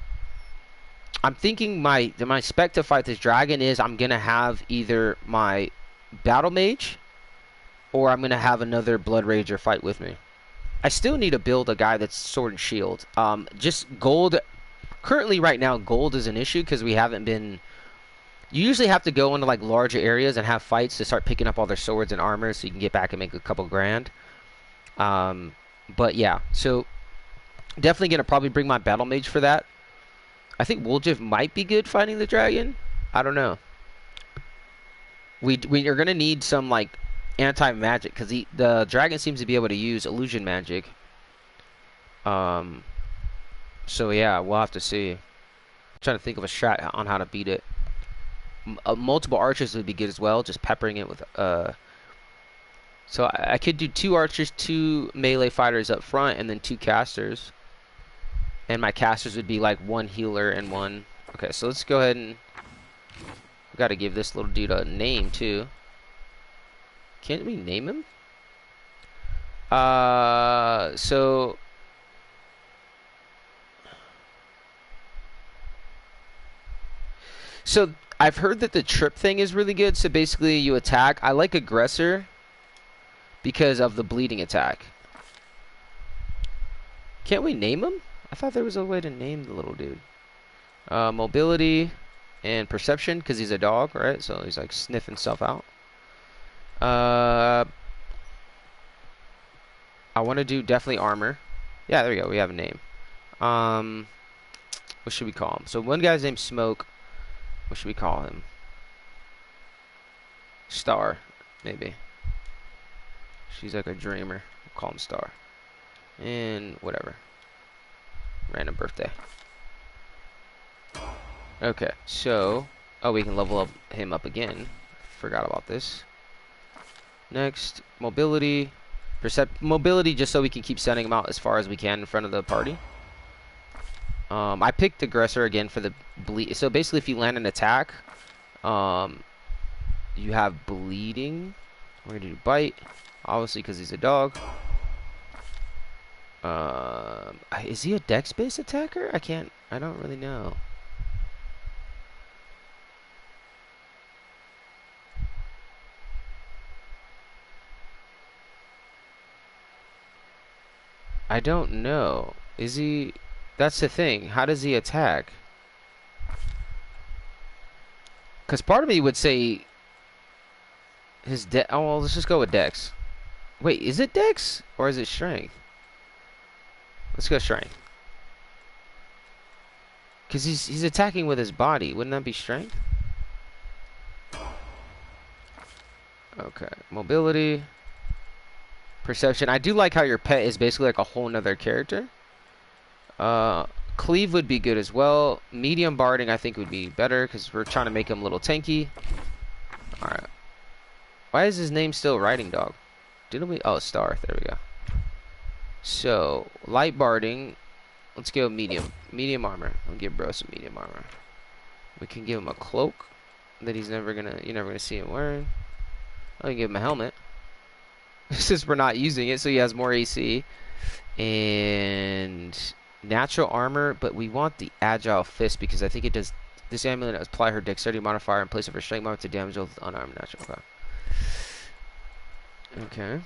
thinking my spec to fight this dragon is I'm going to have either my battle mage or I'm going to have another BloodRager fight with me. I still need to build a guy that's sword and shield. Just gold. Currently, right now, gold is an issue because we haven't been. You usually have to go into like larger areas and have fights to start picking up all their swords and armor, so you can get back and make a couple grand. But yeah, so definitely gonna probably bring my battle mage for that. I think Woljif might be good fighting the dragon. I don't know. We are gonna need some like anti-magic because the dragon seems to be able to use illusion magic. So yeah, we'll have to see. I'm trying to think of a strat on how to beat it. Multiple archers would be good as well, just peppering it with so I could do 2 archers, 2 melee fighters up front, and then 2 casters. And my casters would be like 1 healer and 1. Okay, so let's go ahead and we gotta give this little dude a name too. Can't we name him? So I've heard that the trip thing is really good. So basically you attack. I like aggressor because of the bleeding attack. Can't we name him? I thought there was a way to name the little dude. Mobility and perception, because he's a dog, right? So he's like sniffing stuff out. I want to do definitely armor. Yeah, there we go. We have a name. What should we call him? So one guy's named Smoke. What should we call him? Star, maybe. She's like a dreamer. We'll call him Star. And whatever. Random birthday. Okay, so... Oh, we can level up him up again. Forgot about this. Next, mobility. Mobility just so we can keep sending him out as far as we can in front of the party. I picked Aggressor again for the bleed. So basically, if you land an attack, you have bleeding. We're gonna do bite, obviously because he's a dog. Is he a dex-based attacker? I don't really know. I don't know. Is he? That's the thing. How does he attack? Because part of me would say his oh, well, let's just go with Dex. Wait, is it Dex or is it Strength? Let's go Strength. Because he's attacking with his body. Wouldn't that be Strength? Okay. Mobility. Perception. I do like how your pet is basically like a whole nother character. Cleave would be good as well. Medium barding I think would be better because we're trying to make him a little tanky. Alright. Why is his name still Riding Dog? Didn't we? Oh, Star. There we go. So, light barding. Let's go medium. Medium armor. I'll give bro some medium armor. We can give him a cloak that you're never gonna see him wearing. I can give him a helmet. Since we're not using it, so he has more AC. And natural armor, but we want the agile fist because I think it does. This amulet apply her dexterity modifier in place of her strength modifier to damage with unarmed natural. Okay.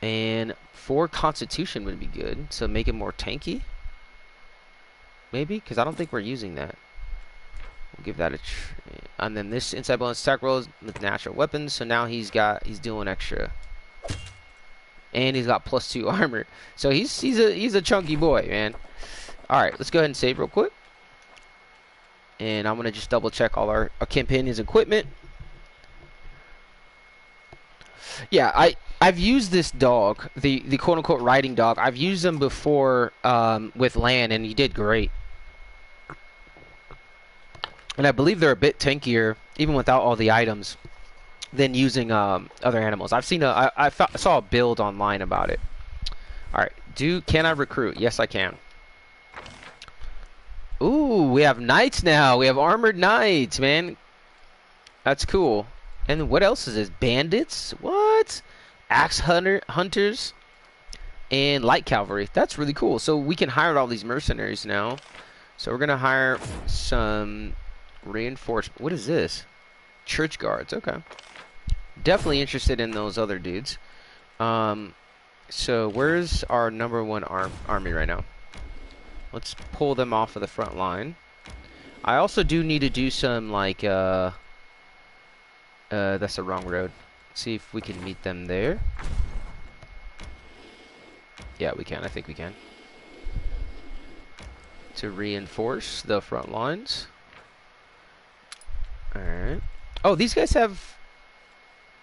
And 4 constitution would be good, so make it more tanky. Maybe, because I don't think we're using that. We'll give that a and then this inside bonus attack rolls with natural weapons, so now he's doing extra. And he's got +2 armor. So he's a chunky boy, man. Alright, let's go ahead and save real quick. And I'm gonna just double check all our companion's equipment. Yeah, I've used this dog, the quote unquote riding dog. I've used him before with Lan, and he did great. And I believe they're a bit tankier, even without all the items, than using other animals. I've seen I saw a build online about it. All right, can I recruit? Yes, I can. Ooh, we have knights now. We have armored knights, man. That's cool. And what else is this? Bandits? What? Axe hunters and light cavalry. That's really cool. So we can hire all these mercenaries now. So we're gonna hire some reinforcement. What is this? Church guards. Okay. Definitely interested in those other dudes. So where's our #1 army right now? Let's pull them off of the front line. I also do need to do some like that's the wrong road. Let's see if we can meet them there. Yeah, we can. I think we can. To reinforce the front lines. Alright. Oh, these guys have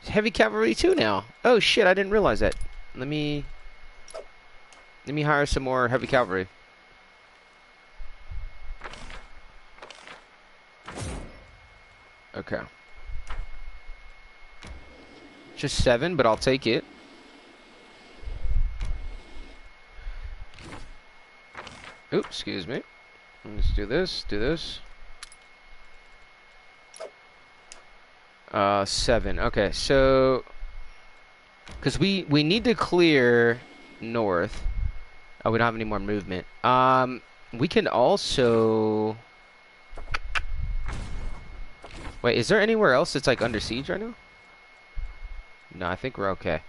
heavy cavalry too now. Oh shit, I didn't realize that. Let me hire some more heavy cavalry. Okay. Just 7, but I'll take it. Oops, excuse me. Let's do this, 7. Okay, so because we need to clear north. Oh, we don't have any more movement. We can also wait, is there anywhere else that's like under siege right now? No, I think we're okay.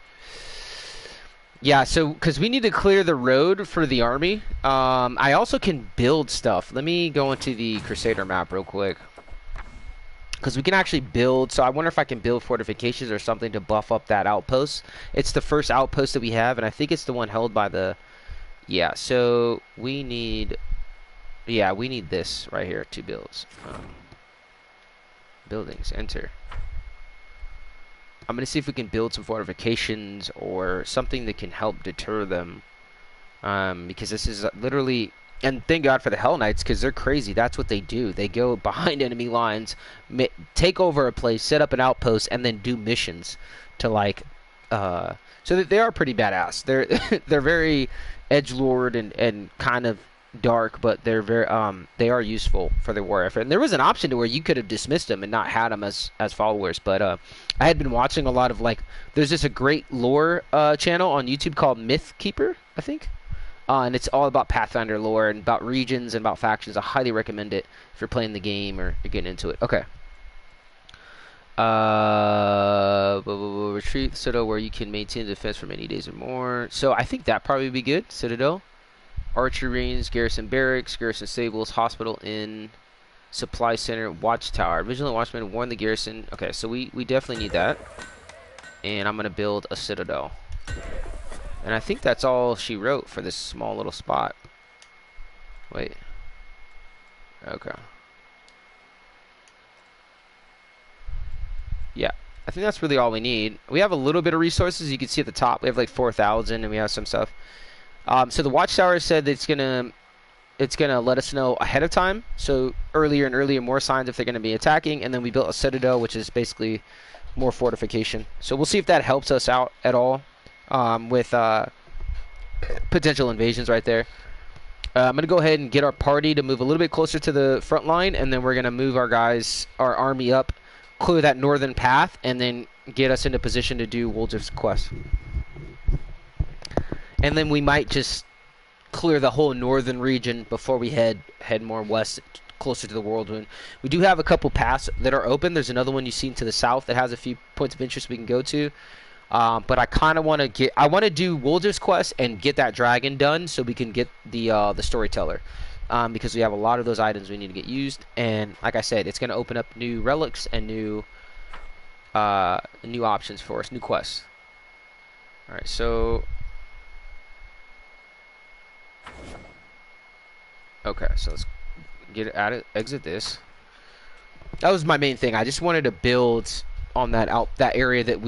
Yeah, so because we need to clear the road for the army. I also can build stuff. Let me go into the Crusader map real quick. Because we can actually build, so I wonder if I can build fortifications or something to buff up that outpost. It's the first outpost that we have, and I think it's the one held by the... Yeah, so we need... Yeah, we need this right here, 2 builds. Buildings, enter. I'm going to see if we can build some fortifications or something that can help deter them. Because this is literally... And thank God for the Hell Knights, because they're crazy. That's what they do. They go behind enemy lines, take over a place, set up an outpost, and then do missions to like. So that they are pretty badass. They're they're very edgelord and kind of dark, but they're very they are useful for their war effort. And there was an option to where you could have dismissed them and not had them as followers. But I had been watching a lot of like. There's just a great lore channel on YouTube called Myth Keeper, I think. And it's all about Pathfinder lore and about regions and about factions. I highly recommend it if you're playing the game or you're getting into it. Okay. Retreat the Citadel where you can maintain defense for many days or more. So I think that probably would be good. Citadel. Archery range, garrison barracks, garrison stables, hospital inn, supply center, watchtower. Vigilant watchmen warn the garrison. Okay, so we definitely need that. And I'm going to build a citadel. And I think that's all she wrote for this small little spot. Wait. Okay. Yeah. I think that's really all we need. We have a little bit of resources. You can see at the top. We have like 4,000 and we have some stuff. So the watchtower said that it's gonna let us know ahead of time. So earlier and earlier, more signs if they're gonna be attacking. And then we built a citadel, which is basically more fortification. So we'll see if that helps us out at all. With potential invasions right there. I'm going to go ahead and get our party to move a little bit closer to the front line, and then we're going to move our army up, clear that northern path, and then get us into position to do Woljif's quest. And then we might just clear the whole northern region before we head more west, closer to the whirlwind. We do have a couple paths that are open. There's another one you've seen to the south that has a few points of interest we can go to. But I kind of want to do Woljif's quest and get that dragon done so we can get the storyteller, because we have a lot of those items we need to get used. And like I said, it's going to open up new relics and new options for us, new quests. All right, so okay, so let's get it out of exit this. That was my main thing. I just wanted to build on that area that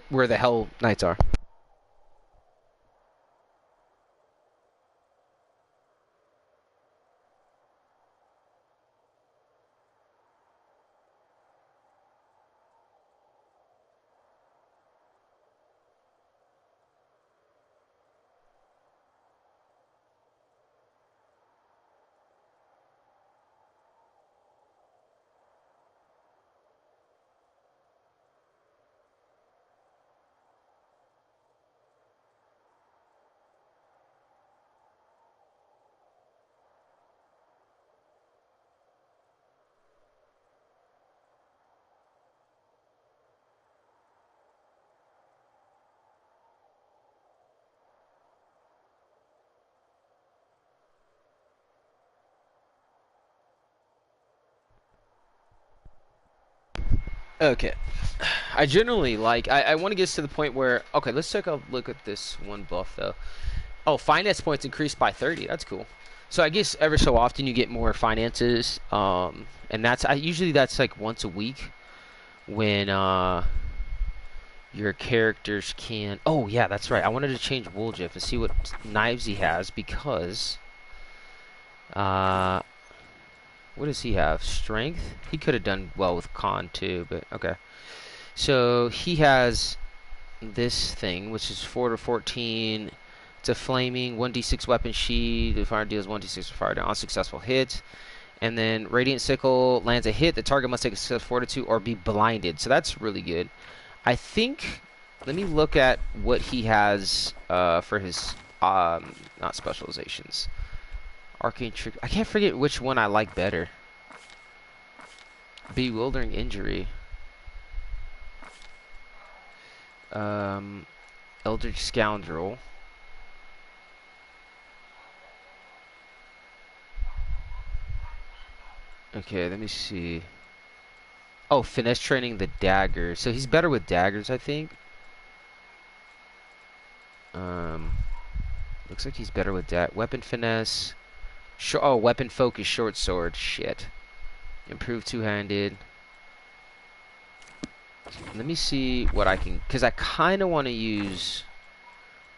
where the Hell Knights are. Okay. I generally like... I want to get us to the point where... Okay, let's take a look at this one buff, though. Oh, finance points increased by 30. That's cool. So I guess every so often you get more finances. And usually that's like once a week when your characters can... Oh, yeah, that's right. I wanted to change Woljif and see what knives he has because... what does he have? Strength? He could have done well with con too, but okay. So he has this thing, which is 4 to 14. It's a flaming 1d6 weapon sheet. The fire deals 1d6 fire to unsuccessful hit. And then Radiant Sickle lands a hit. The target must take a success fortitude or be blinded. So that's really good. I think... Let me look at what he has for his... not specializations. Arcane trick. I can't forget which one I like better. Bewildering injury. Eldritch scoundrel. Okay, let me see. Oh, finesse training the dagger. So he's better with daggers, I think. Looks like he's better with that. Weapon finesse. Oh, weapon focus, short sword. Shit. Improved two-handed. Let me see what I can, because I kind of want to use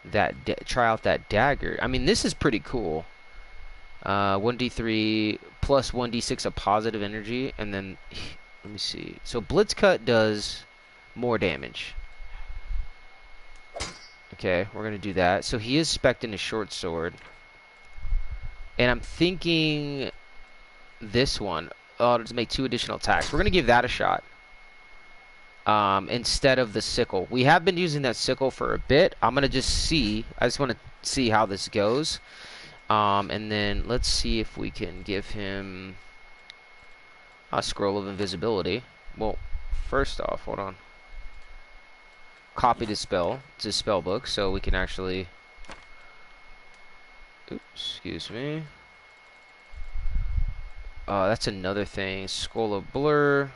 that, try out that dagger. I mean, this is pretty cool. 1d3 plus 1d6 of positive energy, and then let me see. So blitz cut does more damage. Okay, we're gonna do that. So he is spec'd in a short sword, and I'm thinking this one. Oh, to make 2 additional attacks. We're gonna give that a shot. Instead of the sickle. We have been using that sickle for a bit. I'm gonna just see. I just want to see how this goes. And then let's see if we can give him a scroll of invisibility. Well, first off, hold on. Copy the spell to spell book so we can actually. Oops, excuse me. That's another thing. Scroll of blur.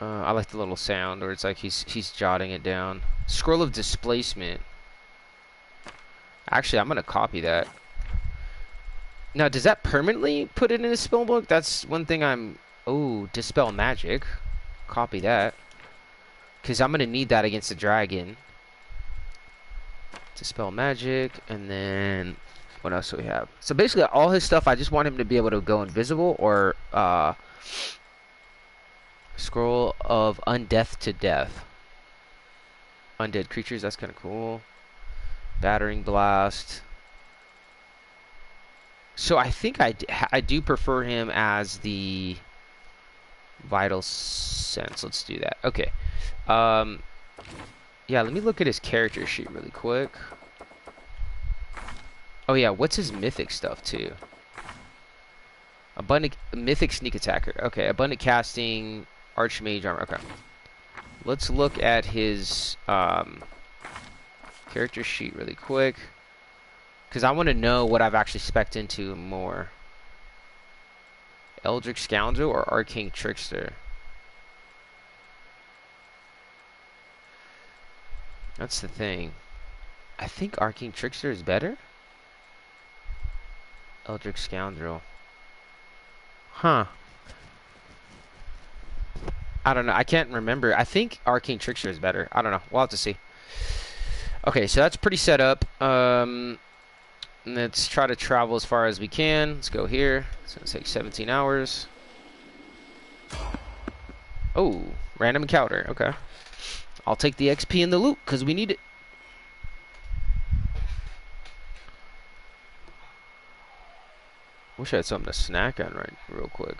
I like the little sound where it's like he's jotting it down. Scroll of displacement. Actually, I'm gonna copy that. Now, does that permanently put it in a spell book? That's one thing I'm. Oh, dispel magic. Copy that. Because I'm gonna need that against the dragon. Dispel magic, and then what else do we have? So basically, all his stuff. I just want him to be able to go invisible or scroll of undeath to death. Undead creatures. That's kind of cool. Battering blast. So I think I do prefer him as the vital sense. Let's do that. Okay. Yeah, let me look at his character sheet really quick. Oh yeah, what's his mythic stuff too? Abundant mythic sneak attacker. Okay, abundant casting, archmage armor. Okay. Let's look at his character sheet really quick. Because I want to know what I've actually spec'd into more. Eldritch Scoundrel or Arcane Trickster? That's the thing. I think Arcane Trickster is better? Eldritch Scoundrel. Huh. I don't know. I can't remember. I think Arcane Trickster is better. I don't know. We'll have to see. Okay, so that's pretty set up. Let's try to travel as far as we can. Let's go here. It's going to take 17 hours. Oh, random encounter. Okay. I'll take the XP and the loot because we need it. Wish I had something to snack on right real quick.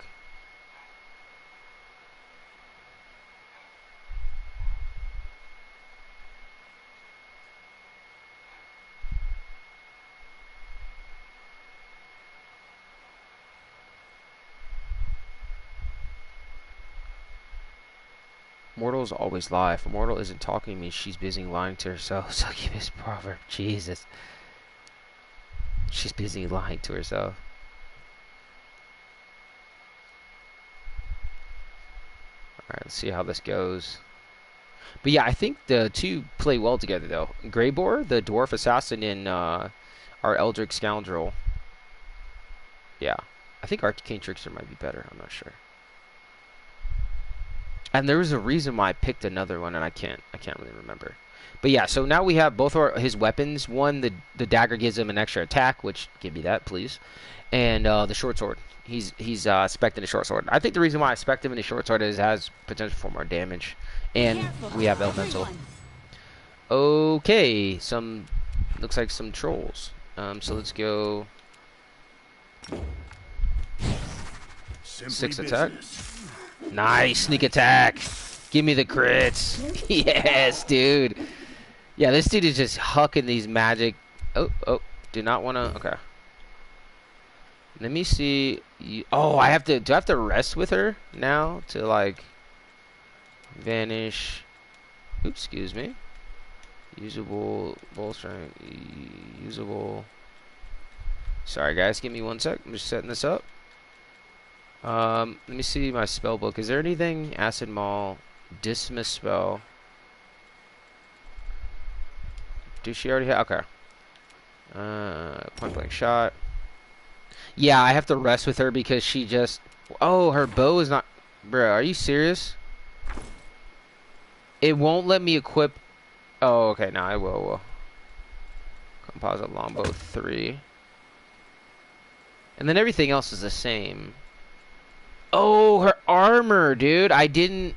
Mortals always lie. If a mortal isn't talking to me, she's busy lying to herself. Succubus proverb. Jesus. She's busy lying to herself. Alright, let's see how this goes. But yeah, I think the two play well together, though. Greybor, the dwarf assassin, and our Eldritch Scoundrel. Yeah. I think Arcane Trickster might be better. I'm not sure. And there was a reason why I picked another one, and I can't really remember. But yeah, so now we have both his weapons. One, the dagger gives him an extra attack, which give me that, please. And the short sword. He's spec'd in a short sword. I think the reason why I spec'd him in a short sword is it has potential for more damage. And we have elemental. Okay, looks like some trolls. So let's go. Simply 6 attack. business. Nice sneak attack. Give me the crits. Yes, dude. Yeah, this dude is just hucking these magic. Oh, do not want to. Okay. Let me see. Oh, I have to. Do I have to rest with her now to like vanish? Oops, excuse me. Usable bull strength. Usable. Sorry guys, give me 1 sec. I'm just setting this up. Let me see my spell book. Is there anything? Acid Maul, Dismiss spell. Does she already have? Okay. Point blank shot. Yeah, I have to rest with her because she just. Oh, her bow is not. Bro, are you serious? It won't let me equip. Oh, okay. Now I will. Composite longbow 3. And then everything else is the same. Oh, her armor, dude. I didn't.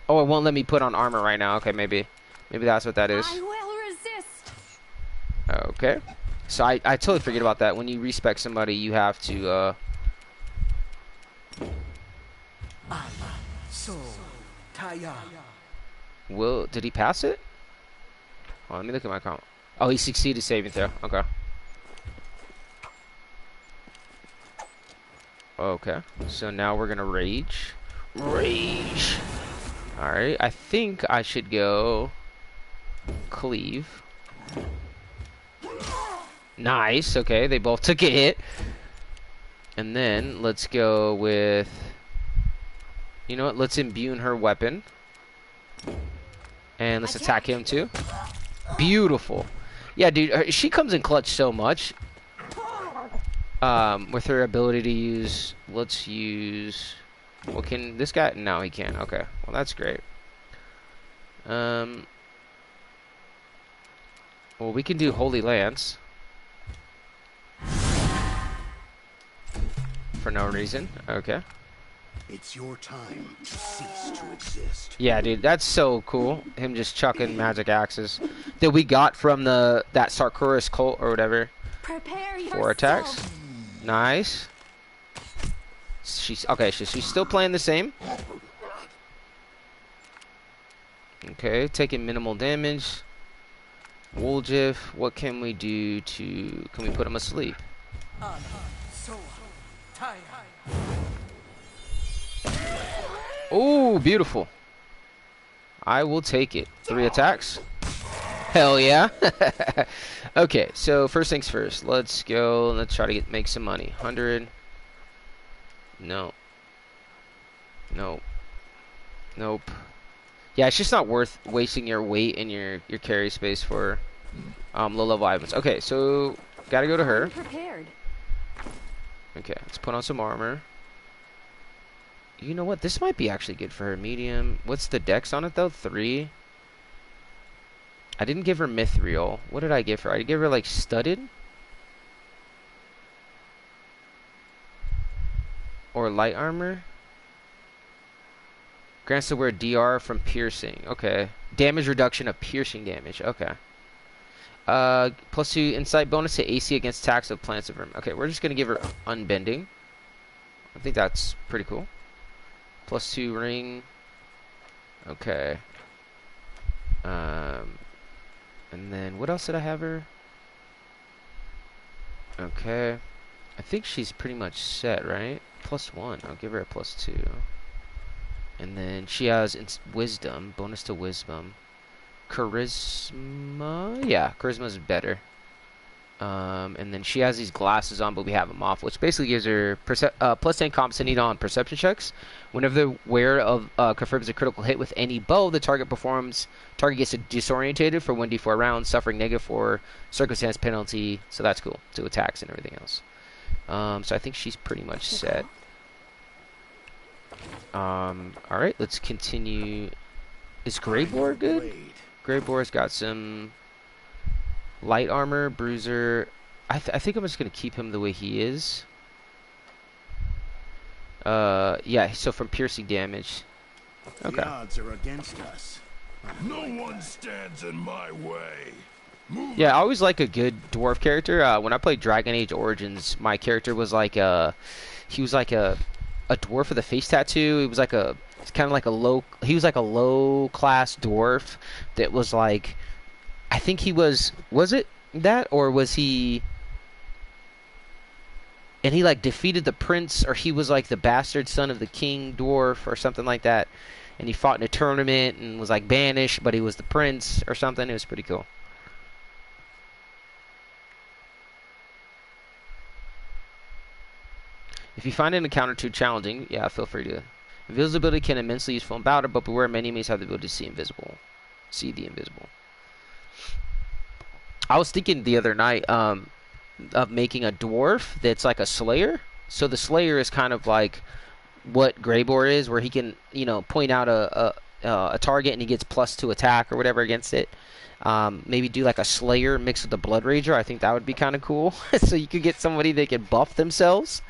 Oh, it won't let me put on armor right now. Okay, maybe that's what that is. I will resist. Okay. So I totally forget about that. When you respec somebody, you have to Will did he pass it? Oh, let me look at my count. Oh, he succeeded saving throw. Okay. Okay. So now we're gonna rage. Rage. Alright, I think I should go cleave. Nice, okay, they both took a hit. And then let's go with, you know what, let's imbue her weapon. And let's attack him too. Beautiful. Yeah, dude, she comes in clutch so much. With her ability to use, let's use, well, can this guy, no, he can't. Okay, well, that's great. Well, we can do Holy Lance. For no reason. Okay. It's your time to cease to exist. Yeah, dude, that's so cool. Him just chucking magic axes that we got from that Sarkoris cult or whatever. Prepare yourself. 4 attacks. Nice. She's okay. She's still playing the same. Okay, taking minimal damage. Woljif, what can we do to? Can we put him asleep? Oh, beautiful. I will take it. 3 attacks. Hell yeah. Okay, so first things first. Let's go. Let's try to make some money. 100. No. Nope. Nope. Yeah, it's just not worth wasting your weight and your carry space for low level items. Okay, so gotta go to her. Prepared. Okay, let's put on some armor. You know what? This might be actually good for her. Medium. What's the dex on it though? 3. I didn't give her mithril. What did I give her? I give her like studded? Or light armor? Grants the word DR from piercing. Okay. Damage reduction of piercing damage. Okay. +2 insight bonus to AC against attacks of plants of room. Okay, we're just gonna give her unbending. I think that's pretty cool. +2 ring. Okay. And then what else did I have her? Okay. I think she's pretty much set, right? +1. I'll give her a +2. And then she has wisdom, bonus to wisdom. Charisma? Yeah, charisma is better. And then she has these glasses on, but we have them off, which basically gives her +10 competency needed on perception checks. Whenever the wearer of confirms a critical hit with any bow, the target gets disorientated for 1d4 rounds, suffering -4 circumstance penalty. So that's cool to attacks and everything else. So I think she's pretty much set. All right, let's continue. Is Greyboar good? Greyboar's got some light armor, bruiser. I think I'm just gonna keep him the way he is. Yeah. So from piercing damage. Okay. The odds are against us. No one stands in my way. Move. Yeah, I always like a good dwarf character. When I played Dragon Age Origins, my character was like he was like a dwarf with a face tattoo. He was like it's kind of like he was like a low class dwarf that was like, I think he was it that, or was he, and he like defeated the prince, or he was like the bastard son of the king dwarf or something like that, and he fought in a tournament and was like banished, but he was the prince or something. It was pretty cool. If you find an encounter too challenging, yeah, feel free to. Invisibility can immensely useful in battle, but beware, many enemies have the ability to see the invisible. I was thinking the other night of making a dwarf that's like a slayer. So the slayer is kind of like what Greybor is, where he can, you know, point out a target and he gets +2 attack or whatever against it. Maybe do like a slayer mixed with a BloodRager. I think that would be kind of cool. So you could get somebody that can buff themselves.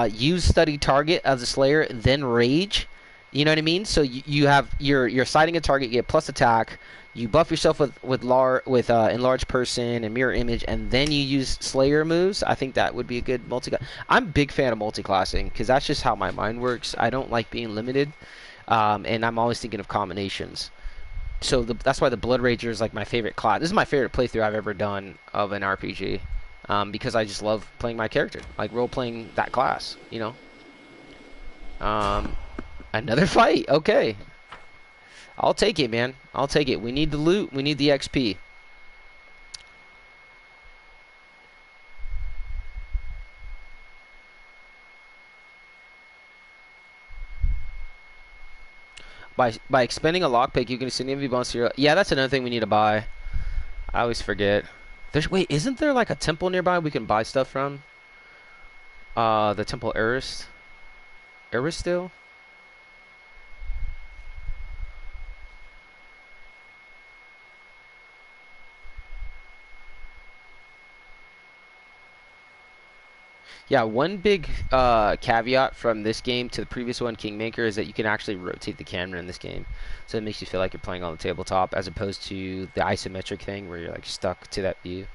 Use study target as a slayer, then rage. You know what I mean? So you have you're sighting a target, you get plus attack. You buff yourself with enlarged person and mirror image, and then you use slayer moves. I think that would be a good multi-class. I'm a big fan of multi-classing because that's just how my mind works. I don't like being limited, and I'm always thinking of combinations. So that's why the BloodRager is like my favorite class. This is my favorite playthrough I've ever done of an RPG. Because I just love playing my character, like role-playing that class, you know. Another fight, okay. I'll take it, man. I'll take it. We need the loot. We need the XP. By expending a lockpick, you can send envy bonus to your... Yeah, that's another thing we need to buy. I always forget. Wait, isn't there like a temple nearby we can buy stuff from? The temple Aristil? Yeah, one big caveat from this game to the previous one, Kingmaker, is that you can actually rotate the camera in this game. So it makes you feel like you're playing on the tabletop as opposed to the isometric thing where you're like stuck to that view.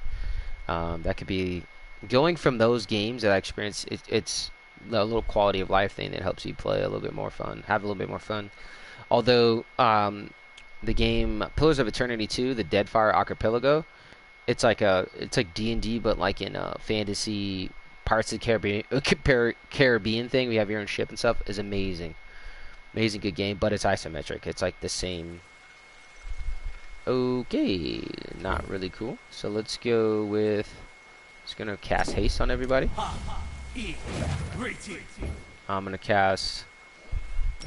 That could be... Going from those games that I experienced, it's a little quality of life thing that helps you play a little bit more fun, have a little bit more fun. Although, the game Pillars of Eternity 2, the Deadfire Archipelago, it's like D&D, but like in a fantasy... Parts of the Caribbean thing. We have your own ship and stuff. Is amazing. Amazing good game, but it's isometric. It's like the same. Okay, not really cool. So let's go with... Just gonna cast haste on everybody. I'm gonna cast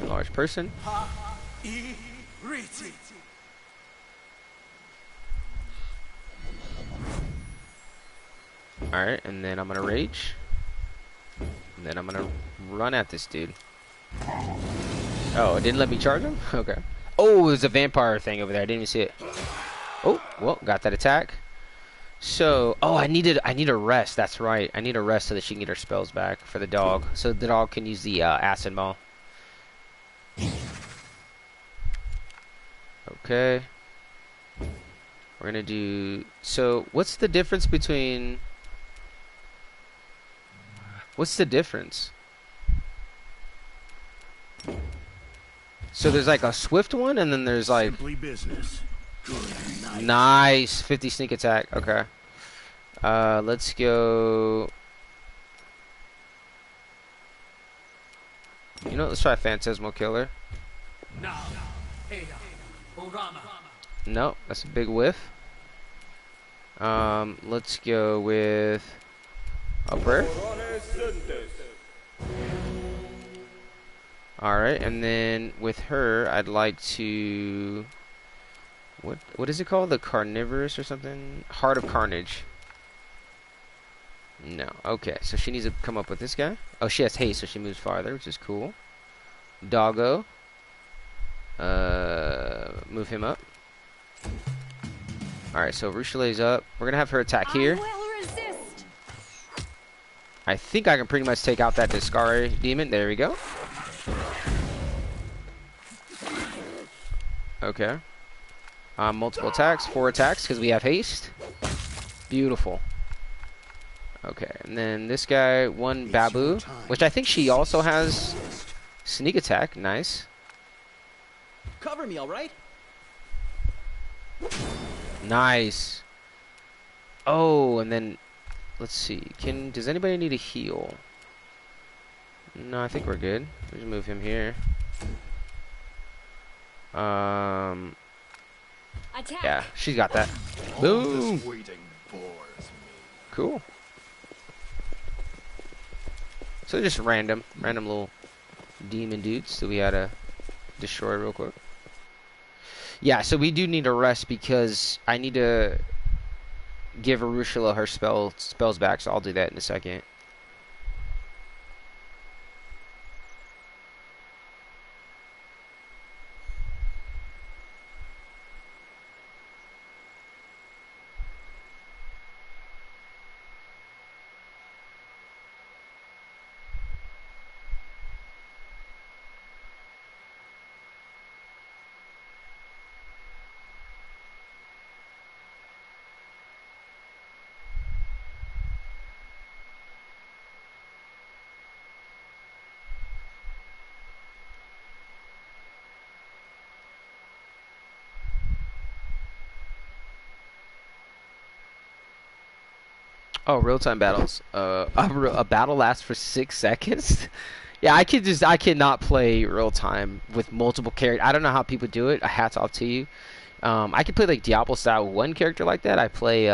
a large person. Alright, and then I'm gonna rage. And then I'm gonna run at this dude. Oh, it didn't let me charge him? Okay. Oh, there's a vampire thing over there. I didn't even see it. Oh, well, got that attack. So, oh, I need a rest. That's right. I need a rest so that she can get her spells back for the dog. So the dog can use the Aasimar. Okay. We're gonna do... So, what's the difference between... What's the difference? So there's like a swift one, and then there's like... Simply business. Good. Nice. 50 sneak attack. Okay. Let's go... You know, let's try Phantasmal Killer. No, that's a big whiff. Let's go with... a prayer. Alright, and then with her, I'd like to... What is it called? The Carnivorous or something? Heart of Carnage. No. Okay, so she needs to come up with this guy. Oh, she has haste, so she moves farther, which is cool. Doggo. Move him up. Alright, so Ruchelet's up. We're gonna have her attack here. I think I can pretty much take out that Discari demon. There we go. Okay. Multiple attacks, 4 attacks, because we have haste. Beautiful. Okay, and then this guy, 1 Babu, which I think she also has sneak attack. Nice. Cover me, all right? Nice. Oh, and then let's see. Does anybody need a heal? No, I think we're good. We just move him here. Attack. Yeah, she's got that. Boom. Waiting bores me. Cool. So just random little demon dudes that we had to destroy real quick. Yeah, so we do need a rest because I need to give Arushula her spells back, so I'll do that in a second. Oh, real-time battles. A battle lasts for 6 seconds? Yeah, I cannot play real-time with multiple characters. I don't know how people do it. Hats off to you. I can play like Diablo style with one character like that. I play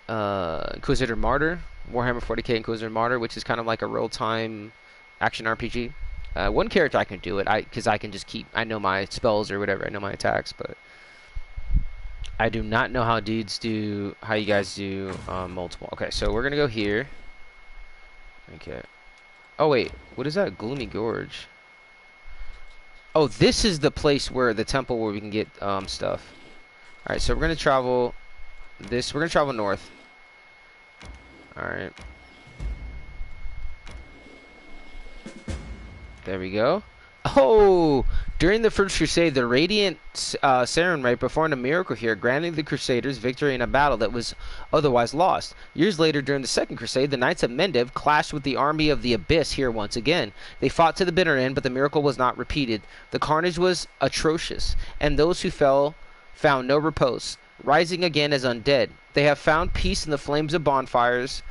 Inquisitor Martyr, Warhammer 40k Inquisitor Martyr, which is kind of like a real-time action RPG. One character I can do it, because I can just I know my spells or whatever, I know my attacks, but I do not know how you guys do multiple. Okay, so we're gonna go here. Okay. Oh wait, what is that? Gloomy Gorge. Oh, this is the place where the temple where we can get stuff. All right, so we're gonna travel this. We're gonna travel north. All right. There we go. Oh, during the First Crusade, the Radiant Sarenrae performed a miracle here, granting the Crusaders victory in a battle that was otherwise lost. Years later, during the Second Crusade, the Knights of Mendev clashed with the army of the Abyss here once again. They fought to the bitter end, but the miracle was not repeated. The carnage was atrocious, and those who fell found no repose, rising again as undead. They have found peace in the flames of bonfires.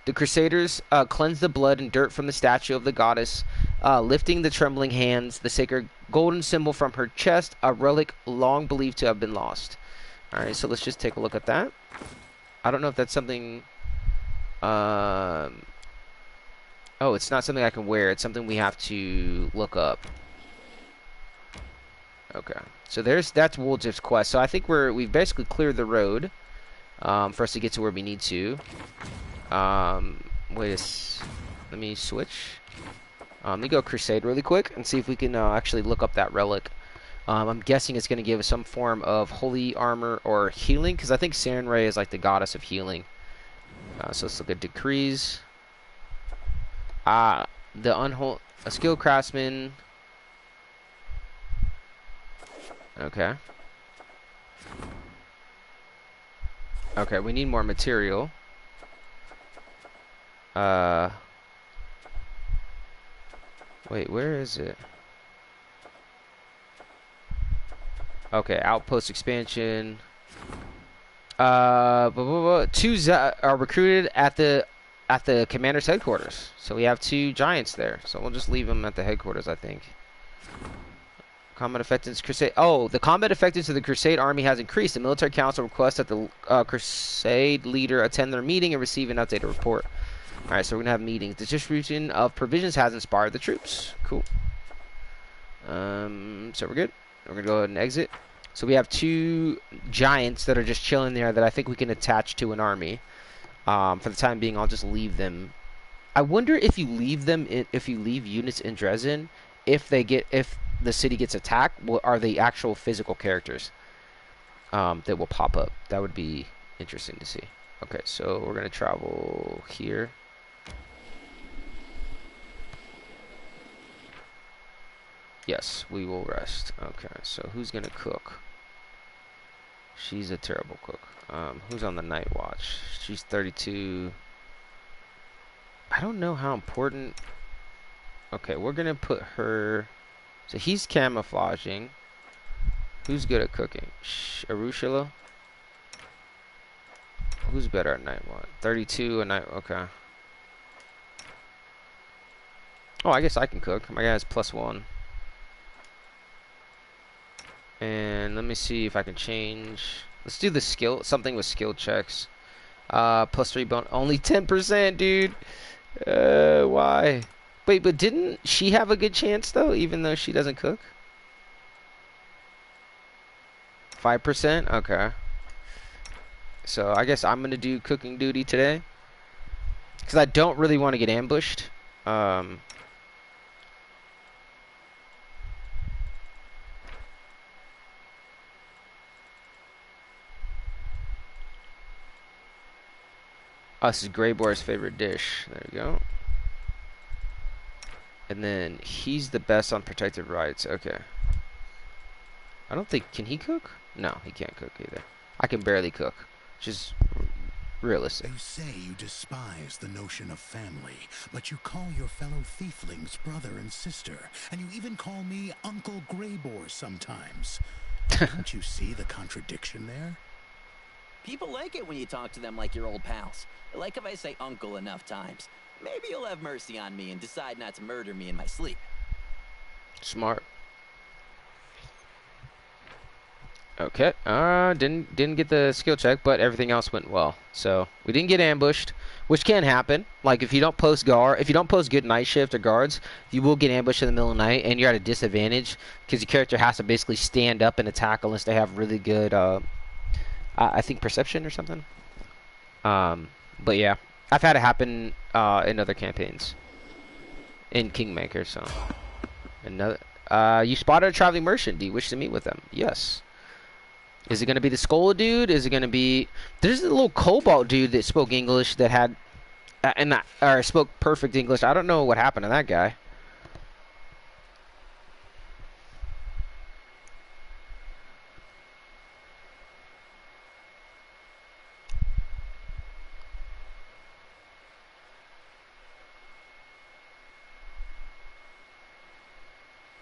The Crusaders cleansed the blood and dirt from the statue of the goddess, lifting the trembling hands, the sacred golden symbol from her chest, a relic long believed to have been lost. Alright, so let's just take a look at that. I don't know if that's something... oh, it's not something I can wear. It's something we have to look up. Okay, so that's Woljif's quest. So I think we've basically cleared the road for us to get to where we need to. Let me switch. Let me go Crusade really quick and see if we can actually look up that relic. I'm guessing it's going to give us some form of holy armor or healing, because I think Sarenrae is like the goddess of healing. So let's look at decrees. A skilled craftsman. Okay. Okay, we need more material. Wait, where is it? Okay, outpost expansion. Two are recruited at the commander's headquarters. So we have 2 giants there. So we'll just leave them at the headquarters, I think. Combat effectiveness Crusade. Oh, the combat effectiveness of the Crusade army has increased. The military council requests that the Crusade leader attend their meeting and receive an updated report. Alright, so we're going to have meetings. The distribution of provisions has inspired the troops. Cool. So we're good. We're going to go ahead and exit. So we have 2 giants that are just chilling there that I think we can attach to an army. For the time being, I'll just leave them. I wonder if you leave units in Dresden, if the city gets attacked, are they actual physical characters that will pop up? That would be interesting to see. Okay, so we're going to travel here. Yes, we will rest. Okay, so who's gonna cook? She's a terrible cook. Who's on the night watch? She's 32. I don't know how important. Okay, we're gonna put her. So he's camouflaging. Who's good at cooking? Arushula. Who's better at night watch? 32 a night. Okay. Oh, I guess I can cook. My guy has +1. And let me see if I can change. Let's do the something with skill checks. +3 bonus. Only 10%, dude. Why? Wait, but didn't she have a good chance though, even though she doesn't cook? 5%? Okay. So I guess I'm gonna do cooking duty today. Because I don't really want to get ambushed. Um, this is Greyboar's favorite dish. There we go. And then he's the best on protected rights. Okay. I don't think... Can he cook? No, he can't cook either. I can barely cook. Which is realistic. You say you despise the notion of family, but you call your fellow thieflings brother and sister, and you even call me Uncle Greybor sometimes. Don't you see the contradiction there? People like it when you talk to them like your old pals. Like if I say uncle enough times. Maybe you'll have mercy on me and decide not to murder me in my sleep. Smart. Okay. Didn't get the skill check, but everything else went well. So we didn't get ambushed, which can happen. Like if you don't post good night shift or guards, you will get ambushed in the middle of the night, and you're at a disadvantage because your character has to basically stand up and attack unless they have really good, I think perception or something. But yeah, I've had it happen in other campaigns in Kingmaker. So another. You spotted a traveling merchant. Do you wish to meet with them? Yes. Is it going to be the Skola dude? Is it going to be... There's a little Cobalt dude that spoke English that had... or spoke perfect English. I don't know what happened to that guy.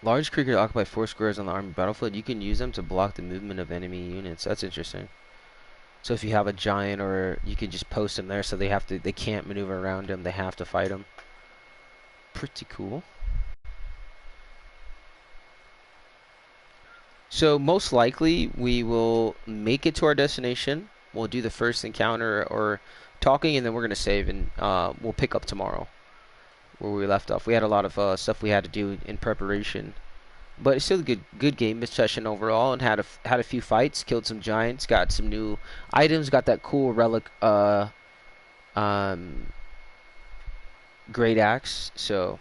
Large creatures occupy 4 squares on the army battlefield. You can use them to block the movement of enemy units. That's interesting. So if you have a giant, or you can just post them there, so they can't maneuver around them. They have to fight them. Pretty cool. So most likely we will make it to our destination. We'll do the first encounter or talking, and then we're gonna save, and we'll pick up tomorrow where we left off. We had a lot of stuff we had to do in preparation, but it's still a good game session overall, and had a few fights, killed some giants, got some new items, got that cool relic great axe. So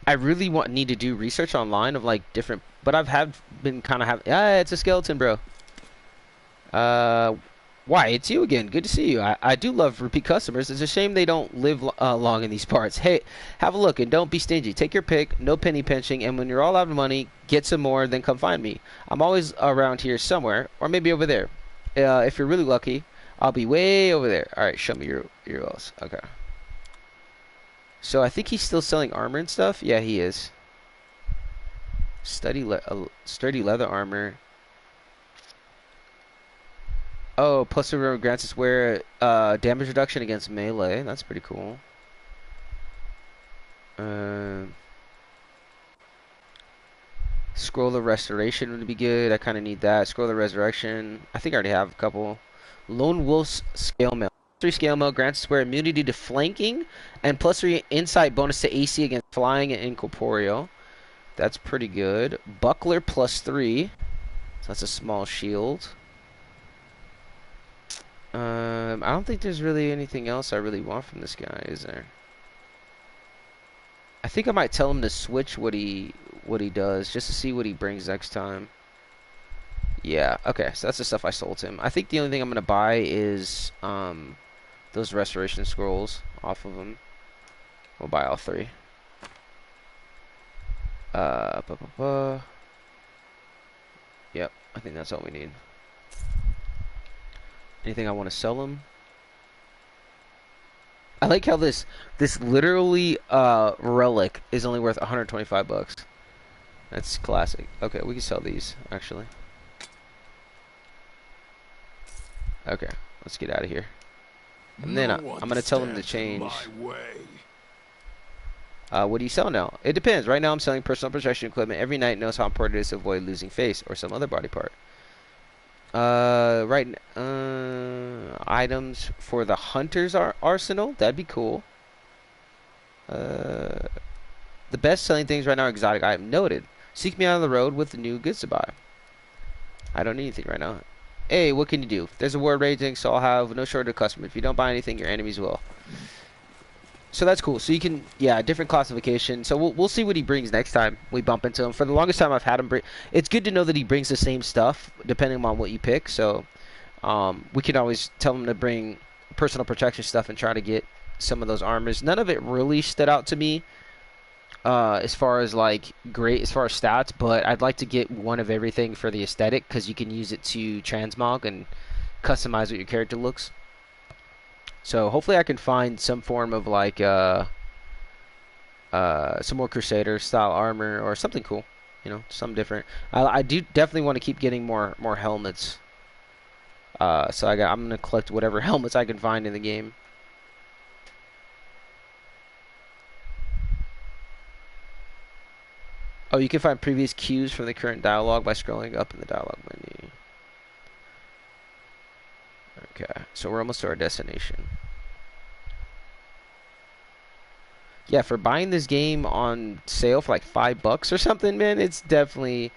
I really need to do research online of like different, but been kind of having. It's a skeleton, bro. Why, it's you again. Good to see you. I do love repeat customers. It's a shame they don't live long in these parts. Hey, have a look and don't be stingy. Take your pick, no penny pinching, and when you're all out of money, get some more, then come find me. I'm always around here somewhere, or maybe over there. If you're really lucky, I'll be way over there. Alright, show me your wells. Okay. So I think he's still selling armor and stuff. Yeah, he is. Sturdy leather armor. Oh, plus the grants us where damage reduction against melee. That's pretty cool. Scroll of restoration would be good. I kind of need that. Scroll of resurrection. I think I already have a couple. Lone Wolf's scale mail. 3 scale mail grants us where immunity to flanking and plus 3 insight bonus to AC against flying and incorporeal. That's pretty good. Buckler plus 3. So that's a small shield. I don't think there's really anything else I really want from this guy, is there? I think I might tell him to switch what he does just to see what he brings next time. Yeah, okay, so that's the stuff I sold him. I think the only thing I'm gonna buy is those restoration scrolls off of him. We'll buy all 3. Yep, I think that's all we need. Anything I want to sell him? I like how this literally relic is only worth 125 bucks. That's classic. Okay, we can sell these actually. Okay, let's get out of here. And then I'm gonna tell him to change. What do you sell now? It depends. Right now I'm selling personal protection equipment. Every knight knows how important it is to avoid losing face or some other body part. I items for the hunter's arsenal. That'd be cool. The best selling things right now are exotic item. Noted. Seek me out on the road with the new goods to buy. I don't need anything right now. Hey, what can you do? There's a war raging, so I'll have no shortage of customers. If you don't buy anything, your enemies will. So that's cool. So you can, yeah, different classification. So we'll see what he brings next time we bump into him. For the longest time, I've had him bring. It's good to know that he brings the same stuff depending on what you pick. So we can always tell him to bring personal protection stuff and try to get some of those armors. None of it really stood out to me as far as like great as far as stats, but I'd like to get one of everything for the aesthetic because you can use it to transmog and customize what your character looks. So hopefully I can find some form of like some more Crusader style armor or something cool, you know, something different. I do definitely want to keep getting more helmets. So I'm gonna collect whatever helmets I can find in the game. Oh, you can find previous cues from the current dialogue by scrolling up in the dialogue menu. Okay, so we're almost to our destination. Yeah, for buying this game on sale for like $5 or something, man, it's definitely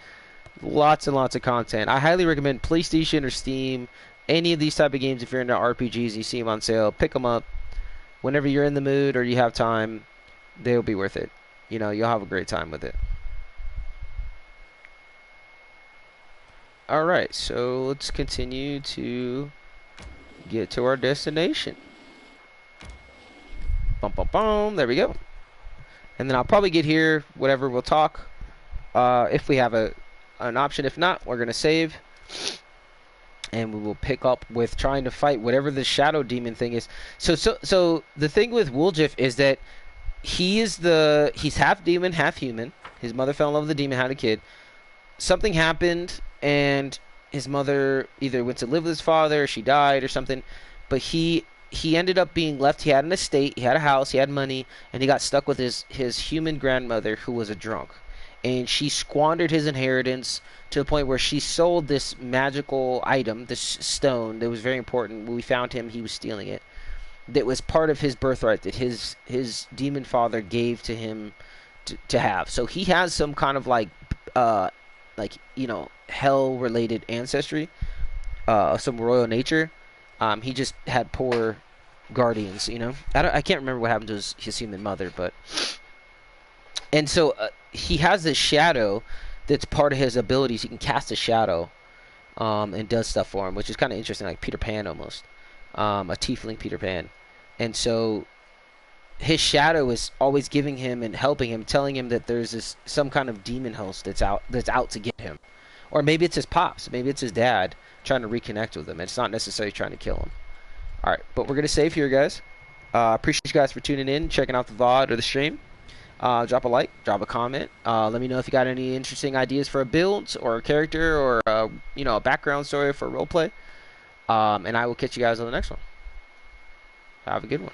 lots and lots of content. I highly recommend PlayStation or Steam, any of these type of games. If you're into RPGs and you see them on sale, pick them up whenever you're in the mood or you have time. They'll be worth it. You know, you'll have a great time with it. Alright, so let's continue to get to our destination. Bum, bum, bum. There we go. And then I'll probably get here, whatever, we'll talk. If we have an option. If not, we're going to save. And we will pick up with trying to fight whatever the shadow demon thing is. So the thing with Woljif is that he's half demon, half human. His mother fell in love with the demon, had a kid. Something happened, and his mother either went to live with his father, or she died, or something. But he ended up being left. He had an estate, he had a house, he had money, and he got stuck with his human grandmother, who was a drunk. And she squandered his inheritance to the point where she sold this magical item, this stone that was very important. When we found him, he was stealing it. That was part of his birthright that his demon father gave to him to have. So he has some kind of like you know, hell related ancestry, some royal nature. He just had poor guardians, you know. I can't remember what happened to his human mother, but and so he has this shadow that's part of his abilities. He can cast a shadow and does stuff for him, which is kind of interesting, like Peter Pan almost, a tiefling Peter Pan. And so his shadow is always giving him and helping him, telling him that there's some kind of demon host that's out to get him. Or maybe it's his pops, maybe it's his dad trying to reconnect with him. It's not necessarily trying to kill him. Alright, but we're going to save here, guys. Appreciate you guys for tuning in, checking out the VOD or the stream. Drop a like, drop a comment. Let me know if you got any interesting ideas for a build or a character or you know, a background story for a roleplay. And I will catch you guys on the next one. Have a good one.